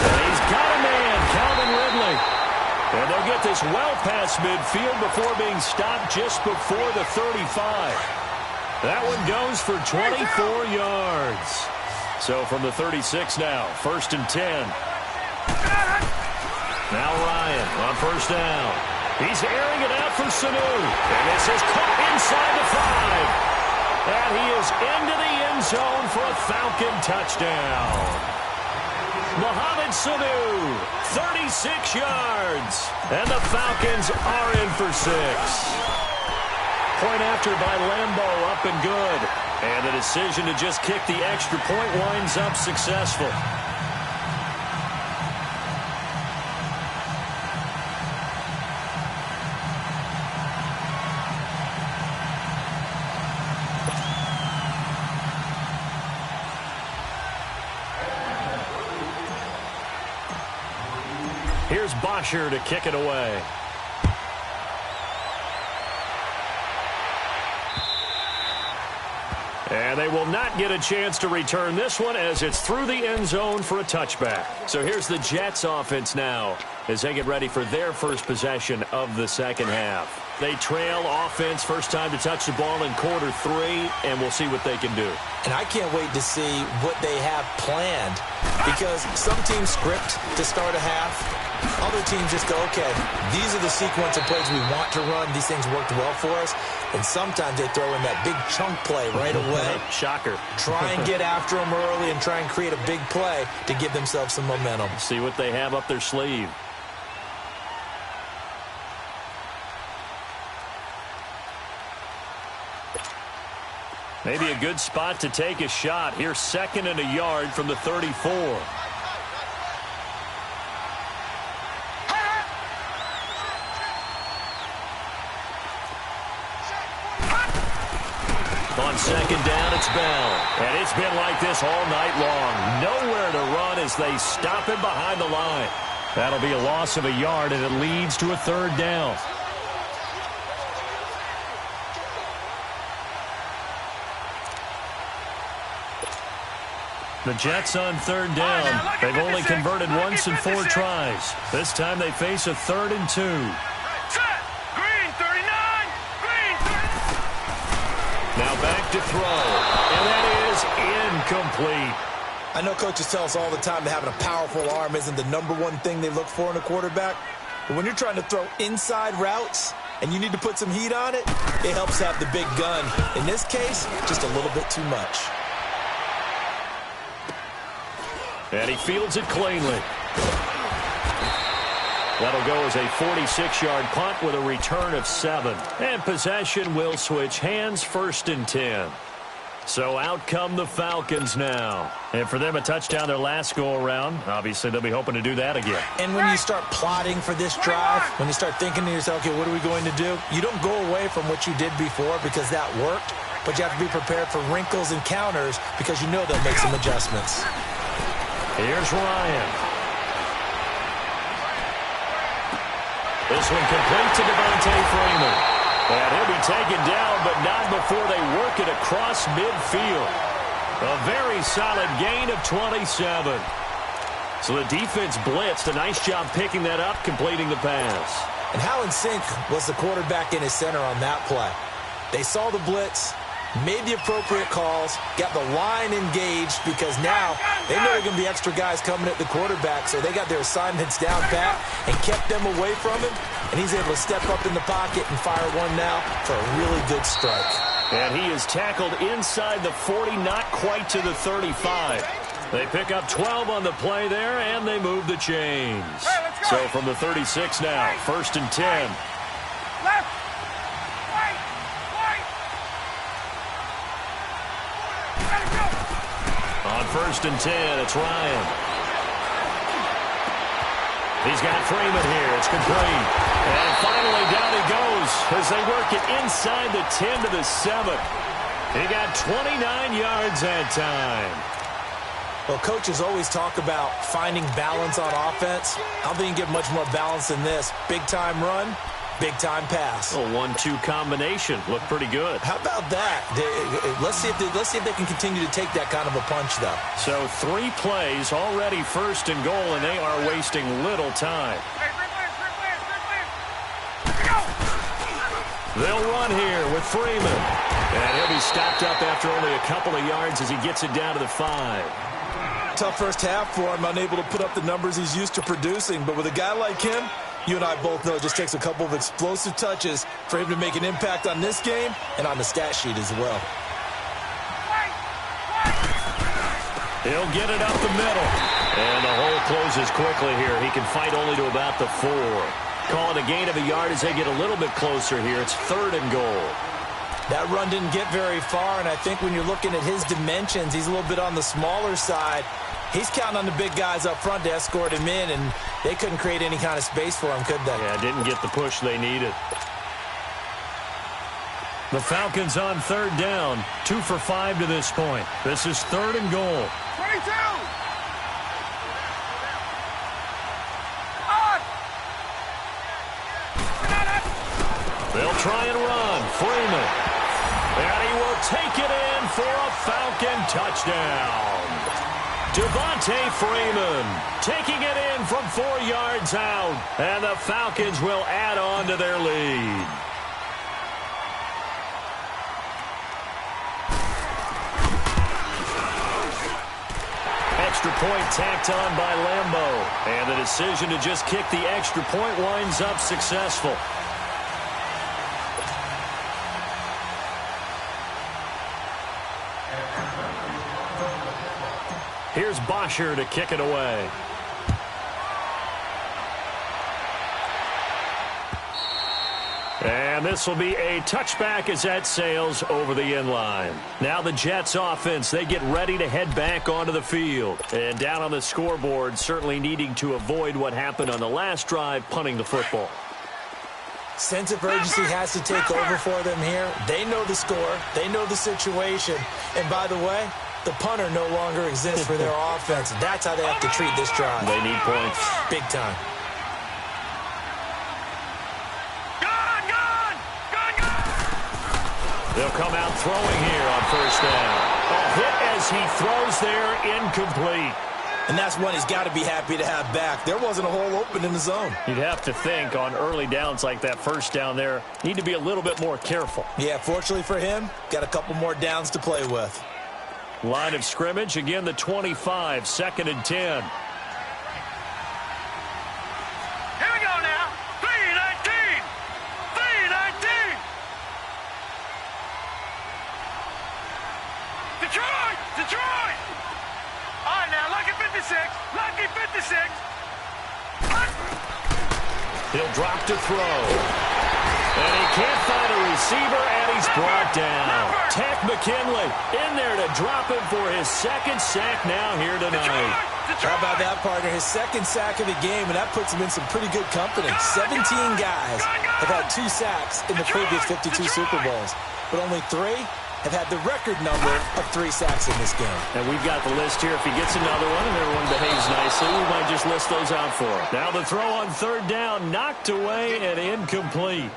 And he's got a man, Calvin Ridley. And they'll get this well past midfield before being stopped just before the 35. That one goes for 24 yards. So from the 36 now, 1st and 10. Now Ryan on 1st down. He's airing it out for Sanu. And this is caught inside the 5. And he is into the end zone for a Falcon touchdown. Mohamed Sanu, 36 yards. And the Falcons are in for 6. Point after by Lambeau, up and good. And the decision to just kick the extra point winds up successful. Here's Bosher to kick it away. And they will not get a chance to return this one as it's through the end zone for a touchback. So here's the Jets offense now. as they get ready for their first possession of the second half. They trail offense first time to touch the ball in quarter 3, and we'll see what they can do. And I can't wait to see what they have planned, because some teams script to start a half. Other teams just go, okay, these are the sequence of plays we want to run. These things worked well for us. And sometimes they throw in that big chunk play right away. Shocker. Try and get after them early and try and create a big play to give themselves some momentum. See what they have up their sleeve. Maybe a good spot to take a shot. Here's 2nd and a yard from the 34. On 2nd down, it's Bell. And it's been like this all night long. Nowhere to run as they stop him behind the line. That'll be a loss of a yard, and it leads to a 3rd down. The Jets on 3rd down. They've only converted once in 4 tries. This time they face a 3rd and 2. Green, 39! Green, 39! Now back to throw. And that is incomplete. I know coaches tell us all the time that having a powerful arm isn't the #1 thing they look for in a quarterback. But when you're trying to throw inside routes and you need to put some heat on it, it helps have the big gun. In this case, just a little bit too much. And he fields it cleanly. That'll go as a 46-yard punt with a return of 7. And possession will switch hands, 1st and 10. So out come the Falcons now. And for them, a touchdown their last go-around. Obviously, they'll be hoping to do that again. And when you start plotting for this drive, when you start thinking to yourself, okay, what are we going to do? You don't go away from what you did before because that worked. But you have to be prepared for wrinkles and counters because you know they'll make some adjustments. Here's Ryan. This one complete to Devontae Freeman. And he'll be taken down, but not before they work it across midfield. A very solid gain of 27. So the defense blitzed. A nice job picking that up, completing the pass. And how in sync was the quarterback in his center on that play? They saw the blitz, made the appropriate calls, got the line engaged because now they know there are going to be extra guys coming at the quarterback, so they got their assignments down pat and kept them away from him, and he's able to step up in the pocket and fire one now for a really good strike. And he is tackled inside the 40, not quite to the 35. They pick up 12 on the play there, and they move the chains. So from the 36 now, 1st and 10. Left! On 1st and 10, it's Ryan. He's got Freeman here. It's complete. And finally down he goes as they work it inside the 10 to the 7. He got 29 yards that time. Well, coaches always talk about finding balance on offense. I don't think you can get much more balance than this. Big-time run, big-time pass. A 1-2 combination. Looked pretty good. How about that? Let's see if they can continue to take that kind of a punch, though. So 3 plays, already 1st and goal, and they are wasting little time. They'll run here with Freeman. And he'll be stopped up after only a couple of yards as he gets it down to the 5. Tough first half for him, unable to put up the numbers he's used to producing. But with a guy like him, you and I both know it just takes a couple of explosive touches for him to make an impact on this game and on the stat sheet as well. He'll get it up the middle. And the hole closes quickly here. He can fight only to about the 4. Call it a gain of a yard as they get a little bit closer here. It's 3rd and goal. That run didn't get very far, and I think when you're looking at his dimensions, he's a little bit on the smaller side. He's counting on the big guys up front to escort him in, and they couldn't create any kind of space for him, could they? Yeah, didn't get the push they needed. The Falcons on 3rd down, 2 for 5 to this point. This is 3rd and goal. 22! They'll try and run. Freeman. And he will take it in for a Falcon touchdown. Devontae Freeman taking it in from 4 yards out. And the Falcons will add on to their lead. Extra point tacked on by Lambeau. And the decision to just kick the extra point winds up successful. Here's Bosher to kick it away. And this will be a touchback as that sails over the end line. Now the Jets offense, they get ready to head back onto the field. And down on the scoreboard, certainly needing to avoid what happened on the last drive, punting the football. Sense of urgency has to take over for them here. They know the score. They know the situation. And by the way, the punter no longer exists for their offense. That's how they have to treat this drive. They need points. Big time. They'll come out throwing here on first down. A hit as he throws there, incomplete. And that's one he's got to be happy to have back. There wasn't a hole open in the zone. You'd have to think on early downs like that first down there, need to be a little bit more careful. Yeah, fortunately for him, got a couple more downs to play with. Line of scrimmage, again the 25, 2nd and 10. Here we go now. 3-19. 3-19. Detroit! Detroit! All right, now, lucky 56. Lucky 56. He'll drop to throw. And he can't find a receiver, and he's brought down. Tech McKinley in there to drop him for his 2nd sack now here tonight. How about that, partner? His 2nd sack of the game, and that puts him in some pretty good company. 17 guys have had 2 sacks in the previous 52 Super Bowls, but only 3 have had the record number of 3 sacks in this game. And we've got the list here. If he gets another one and everyone behaves nicely, we might just list those out for him. Now the throw on 3rd down, knocked away and incomplete.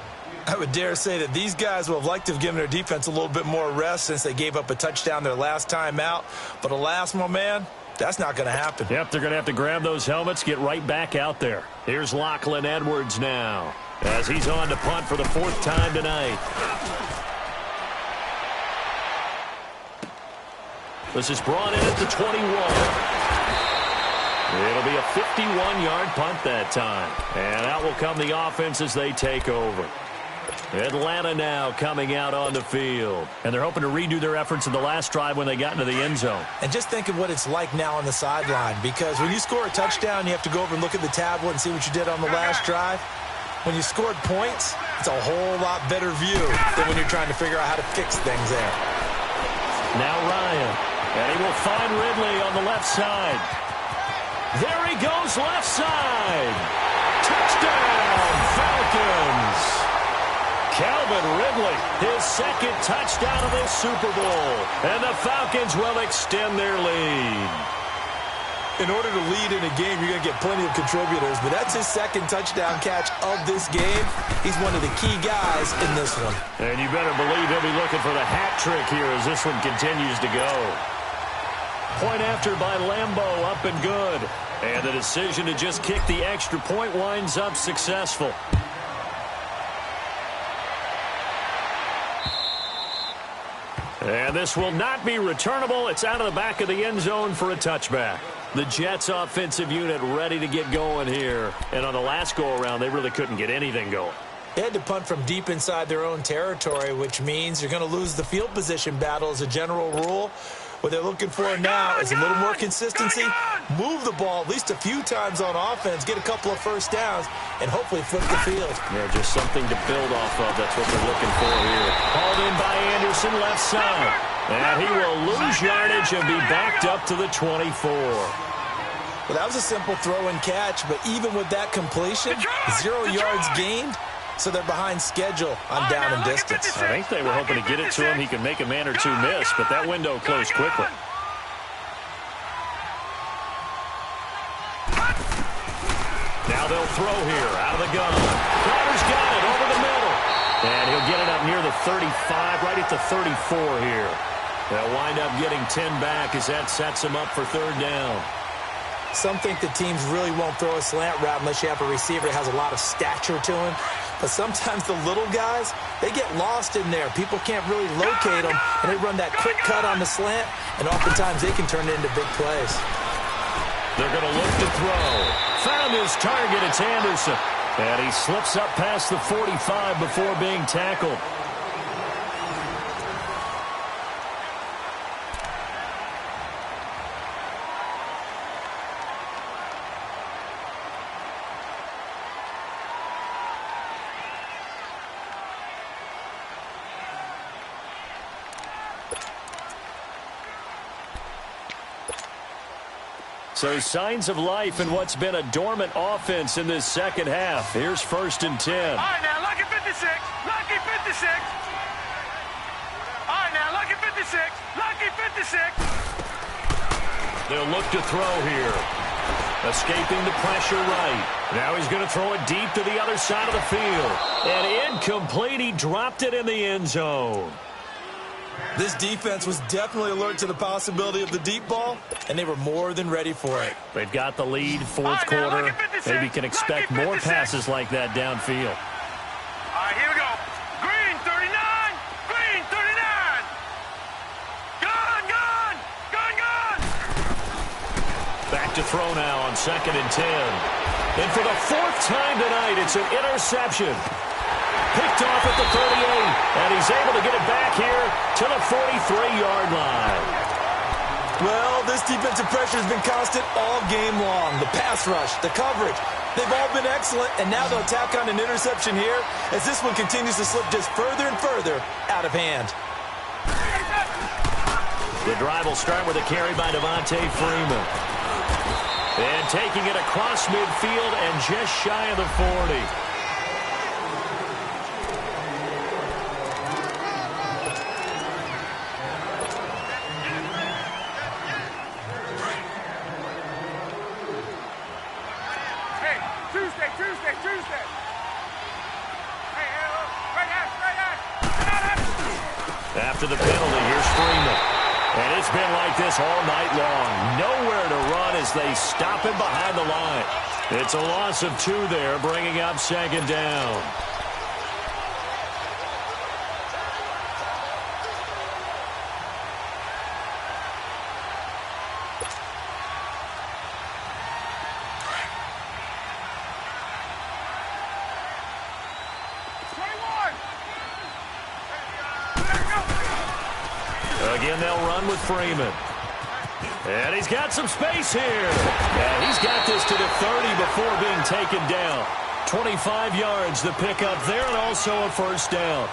I would dare say that these guys will have liked to have given their defense a little bit more rest since they gave up a touchdown their last time out. But alas, my man, that's not going to happen. Yep, they're going to have to grab those helmets, get right back out there. Here's Lachlan Edwards now as he's on to punt for the 4th time tonight. This is brought in at the 21. It'll be a 51-yard punt that time. And out will come the offense as they take over. Atlanta now coming out on the field. And they're hoping to redo their efforts in the last drive when they got into the end zone. And just think of what it's like now on the sideline, because when you score a touchdown, you have to go over and look at the tablet and see what you did on the last drive. When you scored points, it's a whole lot better view than when you're trying to figure out how to fix things there. Now Ryan. And he will find Ridley on the left side. There he goes, left side. Touchdown, Falcons. Calvin Ridley, his 2nd touchdown of this Super Bowl. And the Falcons will extend their lead. In order to lead in a game, you're going to get plenty of contributors, but that's his 2nd touchdown catch of this game. He's one of the key guys in this one. And you better believe he'll be looking for the hat trick here as this one continues to go. Point after by Lambeau, up and good. And the decision to just kick the extra point winds up successful. And this will not be returnable. It's out of the back of the end zone for a touchback. The Jets offensive unit ready to get going here. And on the last go-around, they really couldn't get anything going. They had to punt from deep inside their own territory, which means you're going to lose the field position battle as a general rule. What they're looking for now is a little more consistency, move the ball at least a few times on offense, get a couple of first downs, and hopefully flip the field. Yeah, just something to build off of. That's what they're looking for here. Hauled in by Anderson, left side. And he will lose yardage and be backed up to the 24. Well, that was a simple throw and catch, but even with that completion, 0 yards gained. So they're behind schedule on down and distance. I think they were hoping to get it to him. He could make a man or two miss, but that window closed quickly. Now they'll throw here out of the gun. Crowder's got it over the middle. And he'll get it up near the 35, right at the 34 here. They'll wind up getting 10 back as that sets them up for third down. Some think the teams really won't throw a slant route unless you have a receiver that has a lot of stature to him. But sometimes the little guys, they get lost in there. People can't really locate them, and they run that quick cut on the slant, and oftentimes they can turn it into big plays. They're going to look to throw. Found his target. It's Anderson. And he slips up past the 45 before being tackled. So signs of life in what's been a dormant offense in this second half. Here's 1st and 10. All right, now, lucky 56. Lucky 56. All right, now, lucky 56. Lucky 56. They'll look to throw here. Escaping the pressure right. Now he's going to throw it deep to the other side of the field. And incomplete. He dropped it in the end zone. This defense was definitely alert to the possibility of the deep ball, and they were more than ready for it. They've got the lead, fourth quarter. Maybe can expect more passes like that downfield. All right, here we go. Green, 39. Green, 39. Gone, gone. Gone, gone. Back to throw now on 2nd and 10. And for the 4th time tonight, it's an interception. Picked off at the 38, and he's able to get it back here to the 43-yard line. Well, this defensive pressure has been constant all game long. The pass rush, the coverage, they've all been excellent, and now they'll tack on an interception here as this one continues to slip just further and further out of hand. The drive will start with a carry by Devontae Freeman. And taking it across midfield and just shy of the 40. After the penalty, here's Freeman. And it's been like this all night long. Nowhere to run as they stop him behind the line. It's a loss of 2 there, bringing up 2nd down. Again, they'll run with Freeman. And he's got some space here. And he's got this to the 30 before being taken down. 25 yards, the pickup there, and also a 1st down.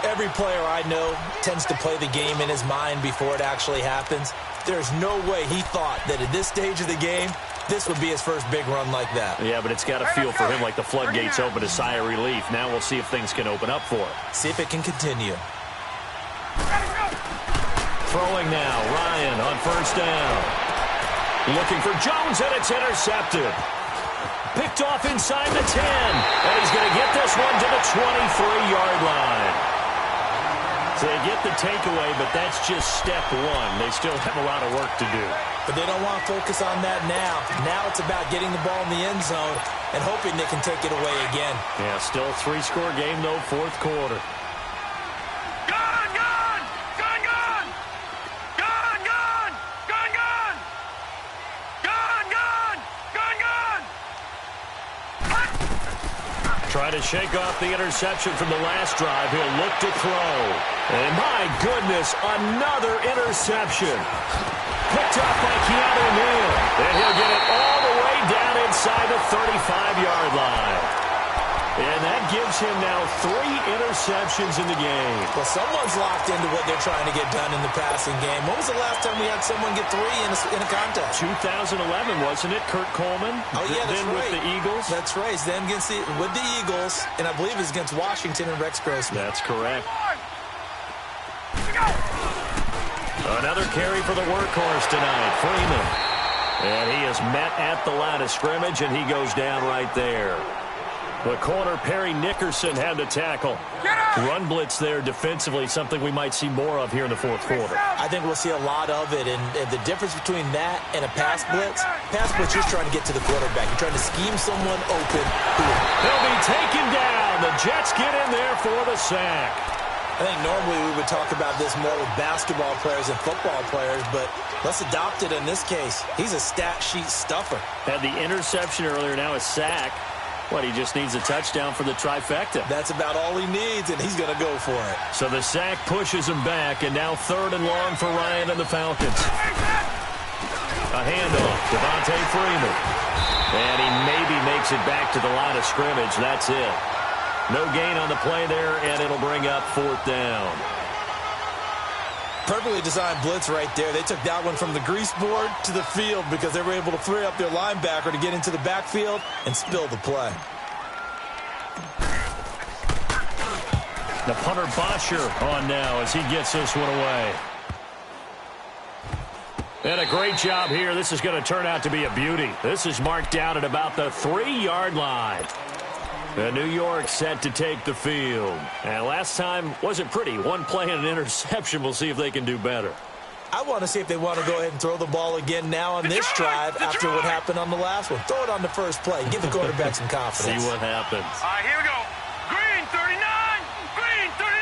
Every player I know tends to play the game in his mind before it actually happens. There's no way he thought that at this stage of the game, this would be his first big run like that. Yeah, but it's got to feel for him like the floodgates open, a sigh of relief. Now we'll see if things can open up for him. See if it can continue. Throwing now, Ryan on 1st down. Looking for Jones, and it's intercepted. Picked off inside the 10. And he's going to get this one to the 23-yard line. So they get the takeaway, but that's just step 1. They still have a lot of work to do. But they don't want to focus on that now. Now it's about getting the ball in the end zone and hoping they can take it away again. Yeah, still a 3-score game, though, 4th quarter. Trying to shake off the interception from the last drive. He'll look to throw. And my goodness, another interception. Picked up by Keanu Neal. And he'll get it all the way down inside the 35-yard line. And that gives him now 3 interceptions in the game. Well, someone's locked into what they're trying to get done in the passing game. When was the last time we had someone get 3 in a contest? 2011, wasn't it? Kurt Coleman? Oh, yeah, that's then right. With the Eagles? That's right. Then with the Eagles, and I believe it's against Washington and Rex Grossman. That's correct. Another carry for the workhorse tonight, Freeman. And he is met at the line of scrimmage, and he goes down right there. The corner, Perry Nickerson, had the tackle. Get up! Run blitz there defensively, something we might see more of here in the fourth quarter. I think we'll see a lot of it, and the difference between that and a pass blitz, you're just trying to get to the quarterback. You're trying to scheme someone open. He'll be taken down. The Jets get in there for the sack. I think normally we would talk about this more with basketball players and football players, but let's adopt it in this case. He's a stat sheet stuffer. Had the interception earlier, now a sack. What, he just needs a touchdown for the trifecta. That's about all he needs, and he's going to go for it. So the sack pushes him back, and now 3rd and long for Ryan and the Falcons. A handoff, Devontae Freeman. And he maybe makes it back to the line of scrimmage. That's it. No gain on the play there, and it'll bring up 4th down. Perfectly designed blitz right there. They took that one from the grease board to the field because they were able to free up their linebacker to get into the backfield and spill the play. The punter Bosher on now as he gets this one away. And a great job here. This is going to turn out to be a beauty. This is marked down at about the 3-yard line. The New York set to take the field. And last time wasn't pretty. One play and an interception. We'll see if they can do better. I want to see if they want to go ahead and throw the ball again now on this drive after what happened on the last one. Throw it on the first play. Give the quarterback some confidence. See what happens. All right, here we go. Green 39. Green 39.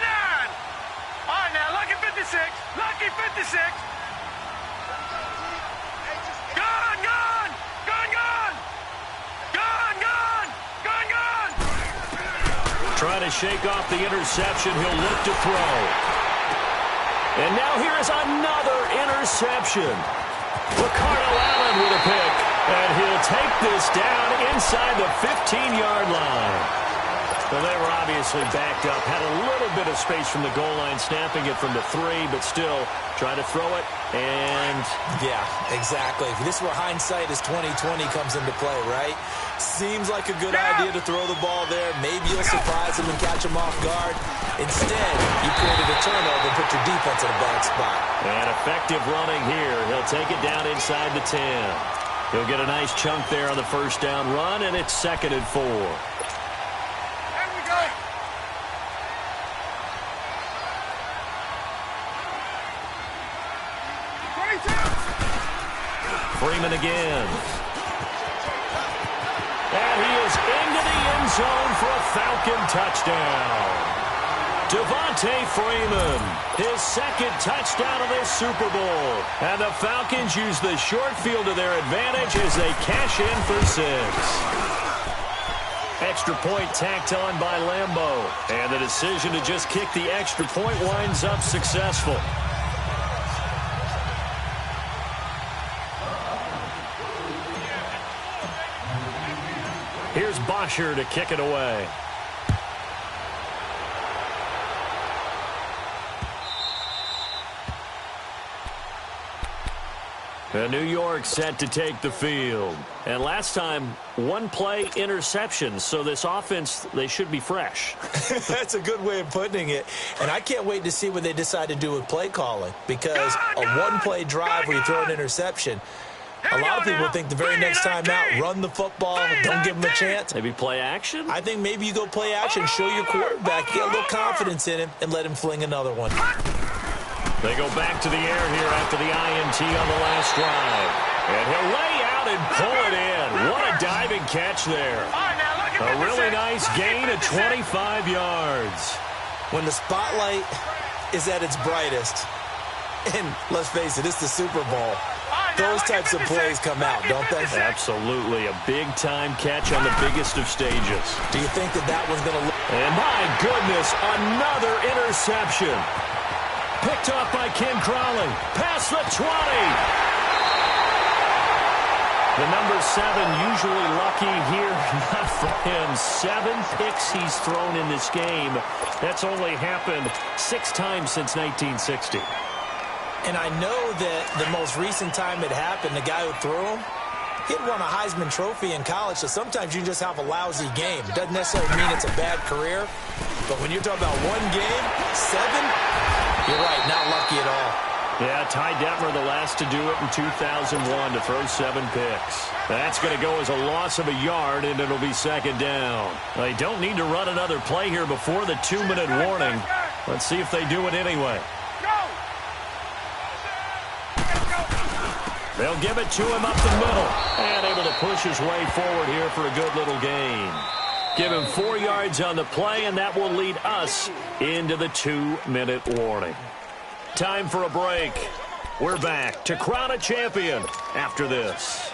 All right, now, lucky 56. Lucky 56. Gun, gun. Gun, gun. Gun, gun. Gun, gun. Trying to shake off the interception. He'll look to throw. And now here's another interception. Ricardo Allen with a pick. And he'll take this down inside the 15-yard line. Well, they were obviously backed up. Had a little bit of space from the goal line, snapping it from the 3, but still trying to throw it. And yeah, exactly. This is where hindsight is 20/20 comes into play, right? Seems like a good idea to throw the ball there. Maybe you'll surprise him and catch him off guard. Instead, you created a turnover and put your defense in a bad spot. And effective running here. He'll take it down inside the 10. He'll get a nice chunk there on the first down run, and it's 2nd and 4. Freeman again. And he is into the end zone for a Falcon touchdown. Devontae Freeman, his 2nd touchdown of this Super Bowl. And the Falcons use the short field to their advantage as they cash in for 6. Extra point tacked on by Lambeau. And the decision to just kick the extra point winds up successful. Here's Bosher to kick it away. And New York set to take the field. And last time, 1 play interception. So this offense, they should be fresh. That's a good way of putting it. And I can't wait to see what they decide to do with play calling. Because a 1-play drive where you throw an interception, a lot of people think the very next time out, run the football, don't give them a chance. Maybe play action? I think maybe you go play action, show your quarterback, get a little confidence in him, and let him fling another one. They go back to the air here after the INT on the last drive. And he'll lay out and pull it in. What a diving catch there. A really nice gain of 25 yards. When the spotlight is at its brightest, and let's face it, it's the Super Bowl, those types of plays come out, don't they? Absolutely. A big-time catch on the biggest of stages. Do you think that one's going to look... And my goodness, another interception. Picked off by Ken Crawley. Past the 20. The number 7 usually lucky here. Not for him. 7 picks he's thrown in this game. That's only happened 6 times since 1960. And I know that the most recent time it happened, the guy who threw him, he'd won a Heisman Trophy in college, so sometimes you just have a lousy game. It doesn't necessarily mean it's a bad career, but when you're talking about 1 game, 7, you're right, not lucky at all. Yeah, Ty Detmer, the last to do it in 2001 to throw 7 picks. That's going to go as a loss of a yard, and it'll be second down. They don't need to run another play here before the 2-minute warning. Let's see if they do it anyway. They'll give it to him up the middle, and able to push his way forward here for a good little gain. Give him 4 yards on the play, and that will lead us into the 2-minute warning. Time for a break. We're back to crown a champion after this.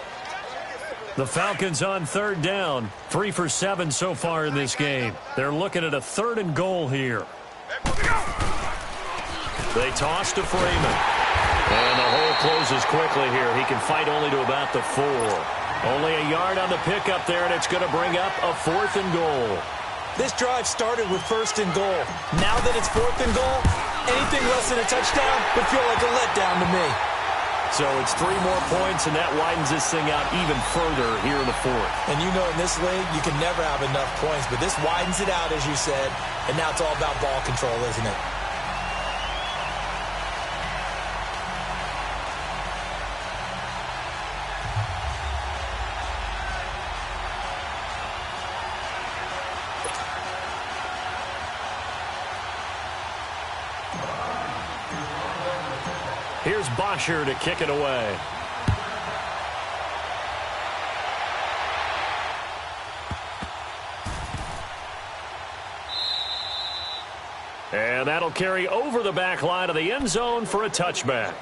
The Falcons on third down. 3 for 7 so far in this game. They're looking at a 3rd and goal here. They toss to Freeman. And the hole closes quickly here. He can fight only to about the 4. Only a yard on the pickup there, and it's going to bring up a 4th and goal. This drive started with 1st and goal. Now that it's 4th and goal, anything less than a touchdown would feel like a letdown to me. So it's 3 more points, and that widens this thing out even further here in the 4th. And you know in this league, you can never have enough points, but this widens it out, as you said, and now it's all about ball control, isn't it? Here's Bosher to kick it away. And that'll carry over the back line of the end zone for a touchback.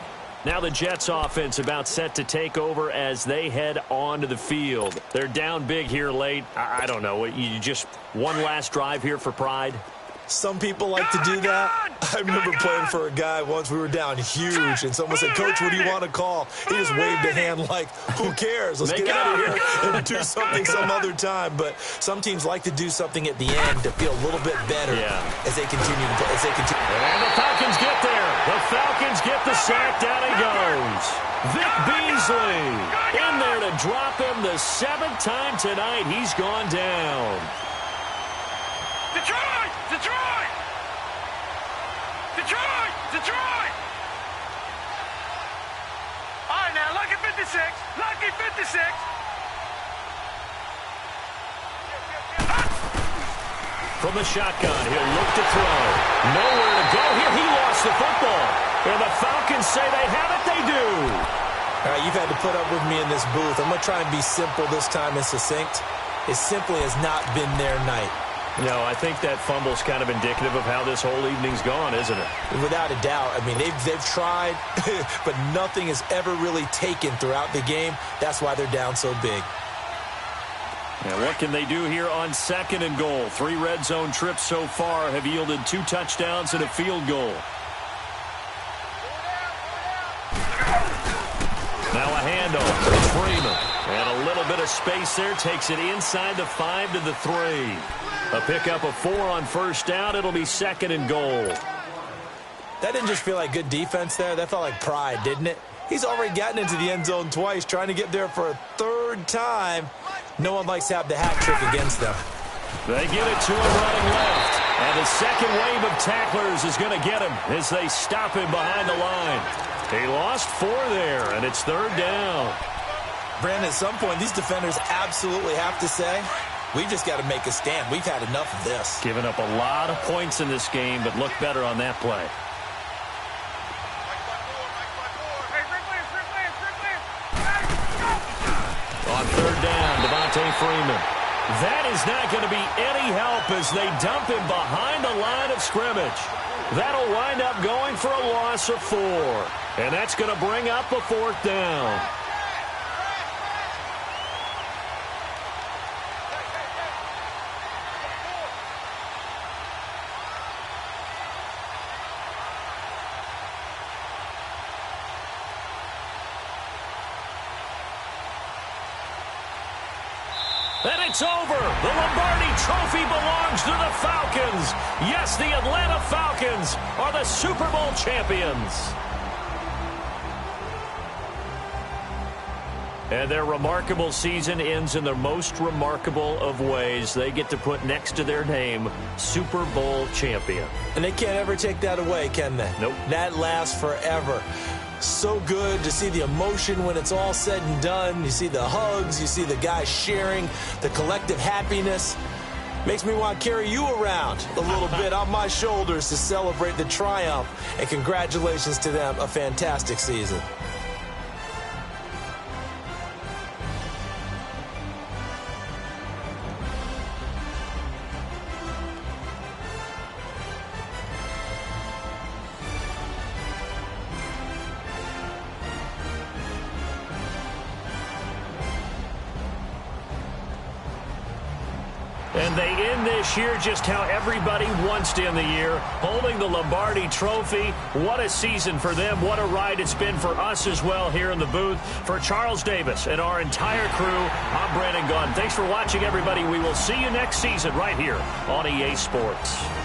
Now the Jets offense about set to take over as they head onto the field. They're down big here late. I don't know. You just one last drive here for pride? Some people like to do that. I remember playing for a guy once. We were down huge, and someone said, "Coach, what do you want to call?" He just waved a hand like, "Who cares? Let's get out of here and do something some other time." But some teams like to do something at the end to feel a little bit better as they continue to play. And the Falcons get there. The Falcons get the sack. Down he goes. Vic Beasley in there to drop him the 7th time tonight. He's gone down. Detroit! Detroit! Detroit! Detroit! All right, now, lucky 56. Lucky 56. From the shotgun, he'll look to throw. Nowhere to go here. He lost the football. And the Falcons say they have it. They do. All right, you've had to put up with me in this booth. I'm going to try and be simple this time and succinct. It simply has not been their night. No, I think that fumble's kind of indicative of how this whole evening's gone, isn't it? Without a doubt. I mean, they've tried, but nothing has ever really taken throughout the game. That's why they're down so big. Now, what can they do here on 2nd and goal? 3 red zone trips so far have yielded 2 touchdowns and a field goal. Now a handoff to Freeman. And a little bit of space there. Takes it inside the 5 to the 3. A pickup of 4 on 1st down. It'll be 2nd and goal. That didn't just feel like good defense there. That felt like pride, didn't it? He's already gotten into the end zone twice, trying to get there for a 3rd time. No one likes to have the hat trick against them. They get it to him running left. And the second wave of tacklers is going to get him as they stop him behind the line. He lost 4 there, and it's 3rd down. Brandon, at some point, these defenders absolutely have to say, we've just got to make a stand. We've had enough of this. Giving up a lot of points in this game, but look better on that play. On 3rd down, Devontae Freeman. That is not going to be any help as they dump him behind the line of scrimmage. That'll wind up going for a loss of 4. And that's going to bring up a 4th down. And it's over. The Lombardi Trophy belongs to the Falcons. Yes, the Atlanta Falcons are the Super Bowl champions. And their remarkable season ends in the most remarkable of ways. They get to put next to their name, Super Bowl champion. And they can't ever take that away, can they? Nope. That lasts forever. So good to see the emotion when it's all said and done. You see the hugs, you see the guys sharing, the collective happiness. Makes me want to carry you around a little bit on my shoulders to celebrate the triumph. And congratulations to them, a fantastic season. And they end this year just how everybody wants to end the year, holding the Lombardi Trophy. What a season for them. What a ride it's been for us as well here in the booth. For Charles Davis and our entire crew, I'm Brandon Gaughan. Thanks for watching, everybody. We will see you next season right here on EA Sports.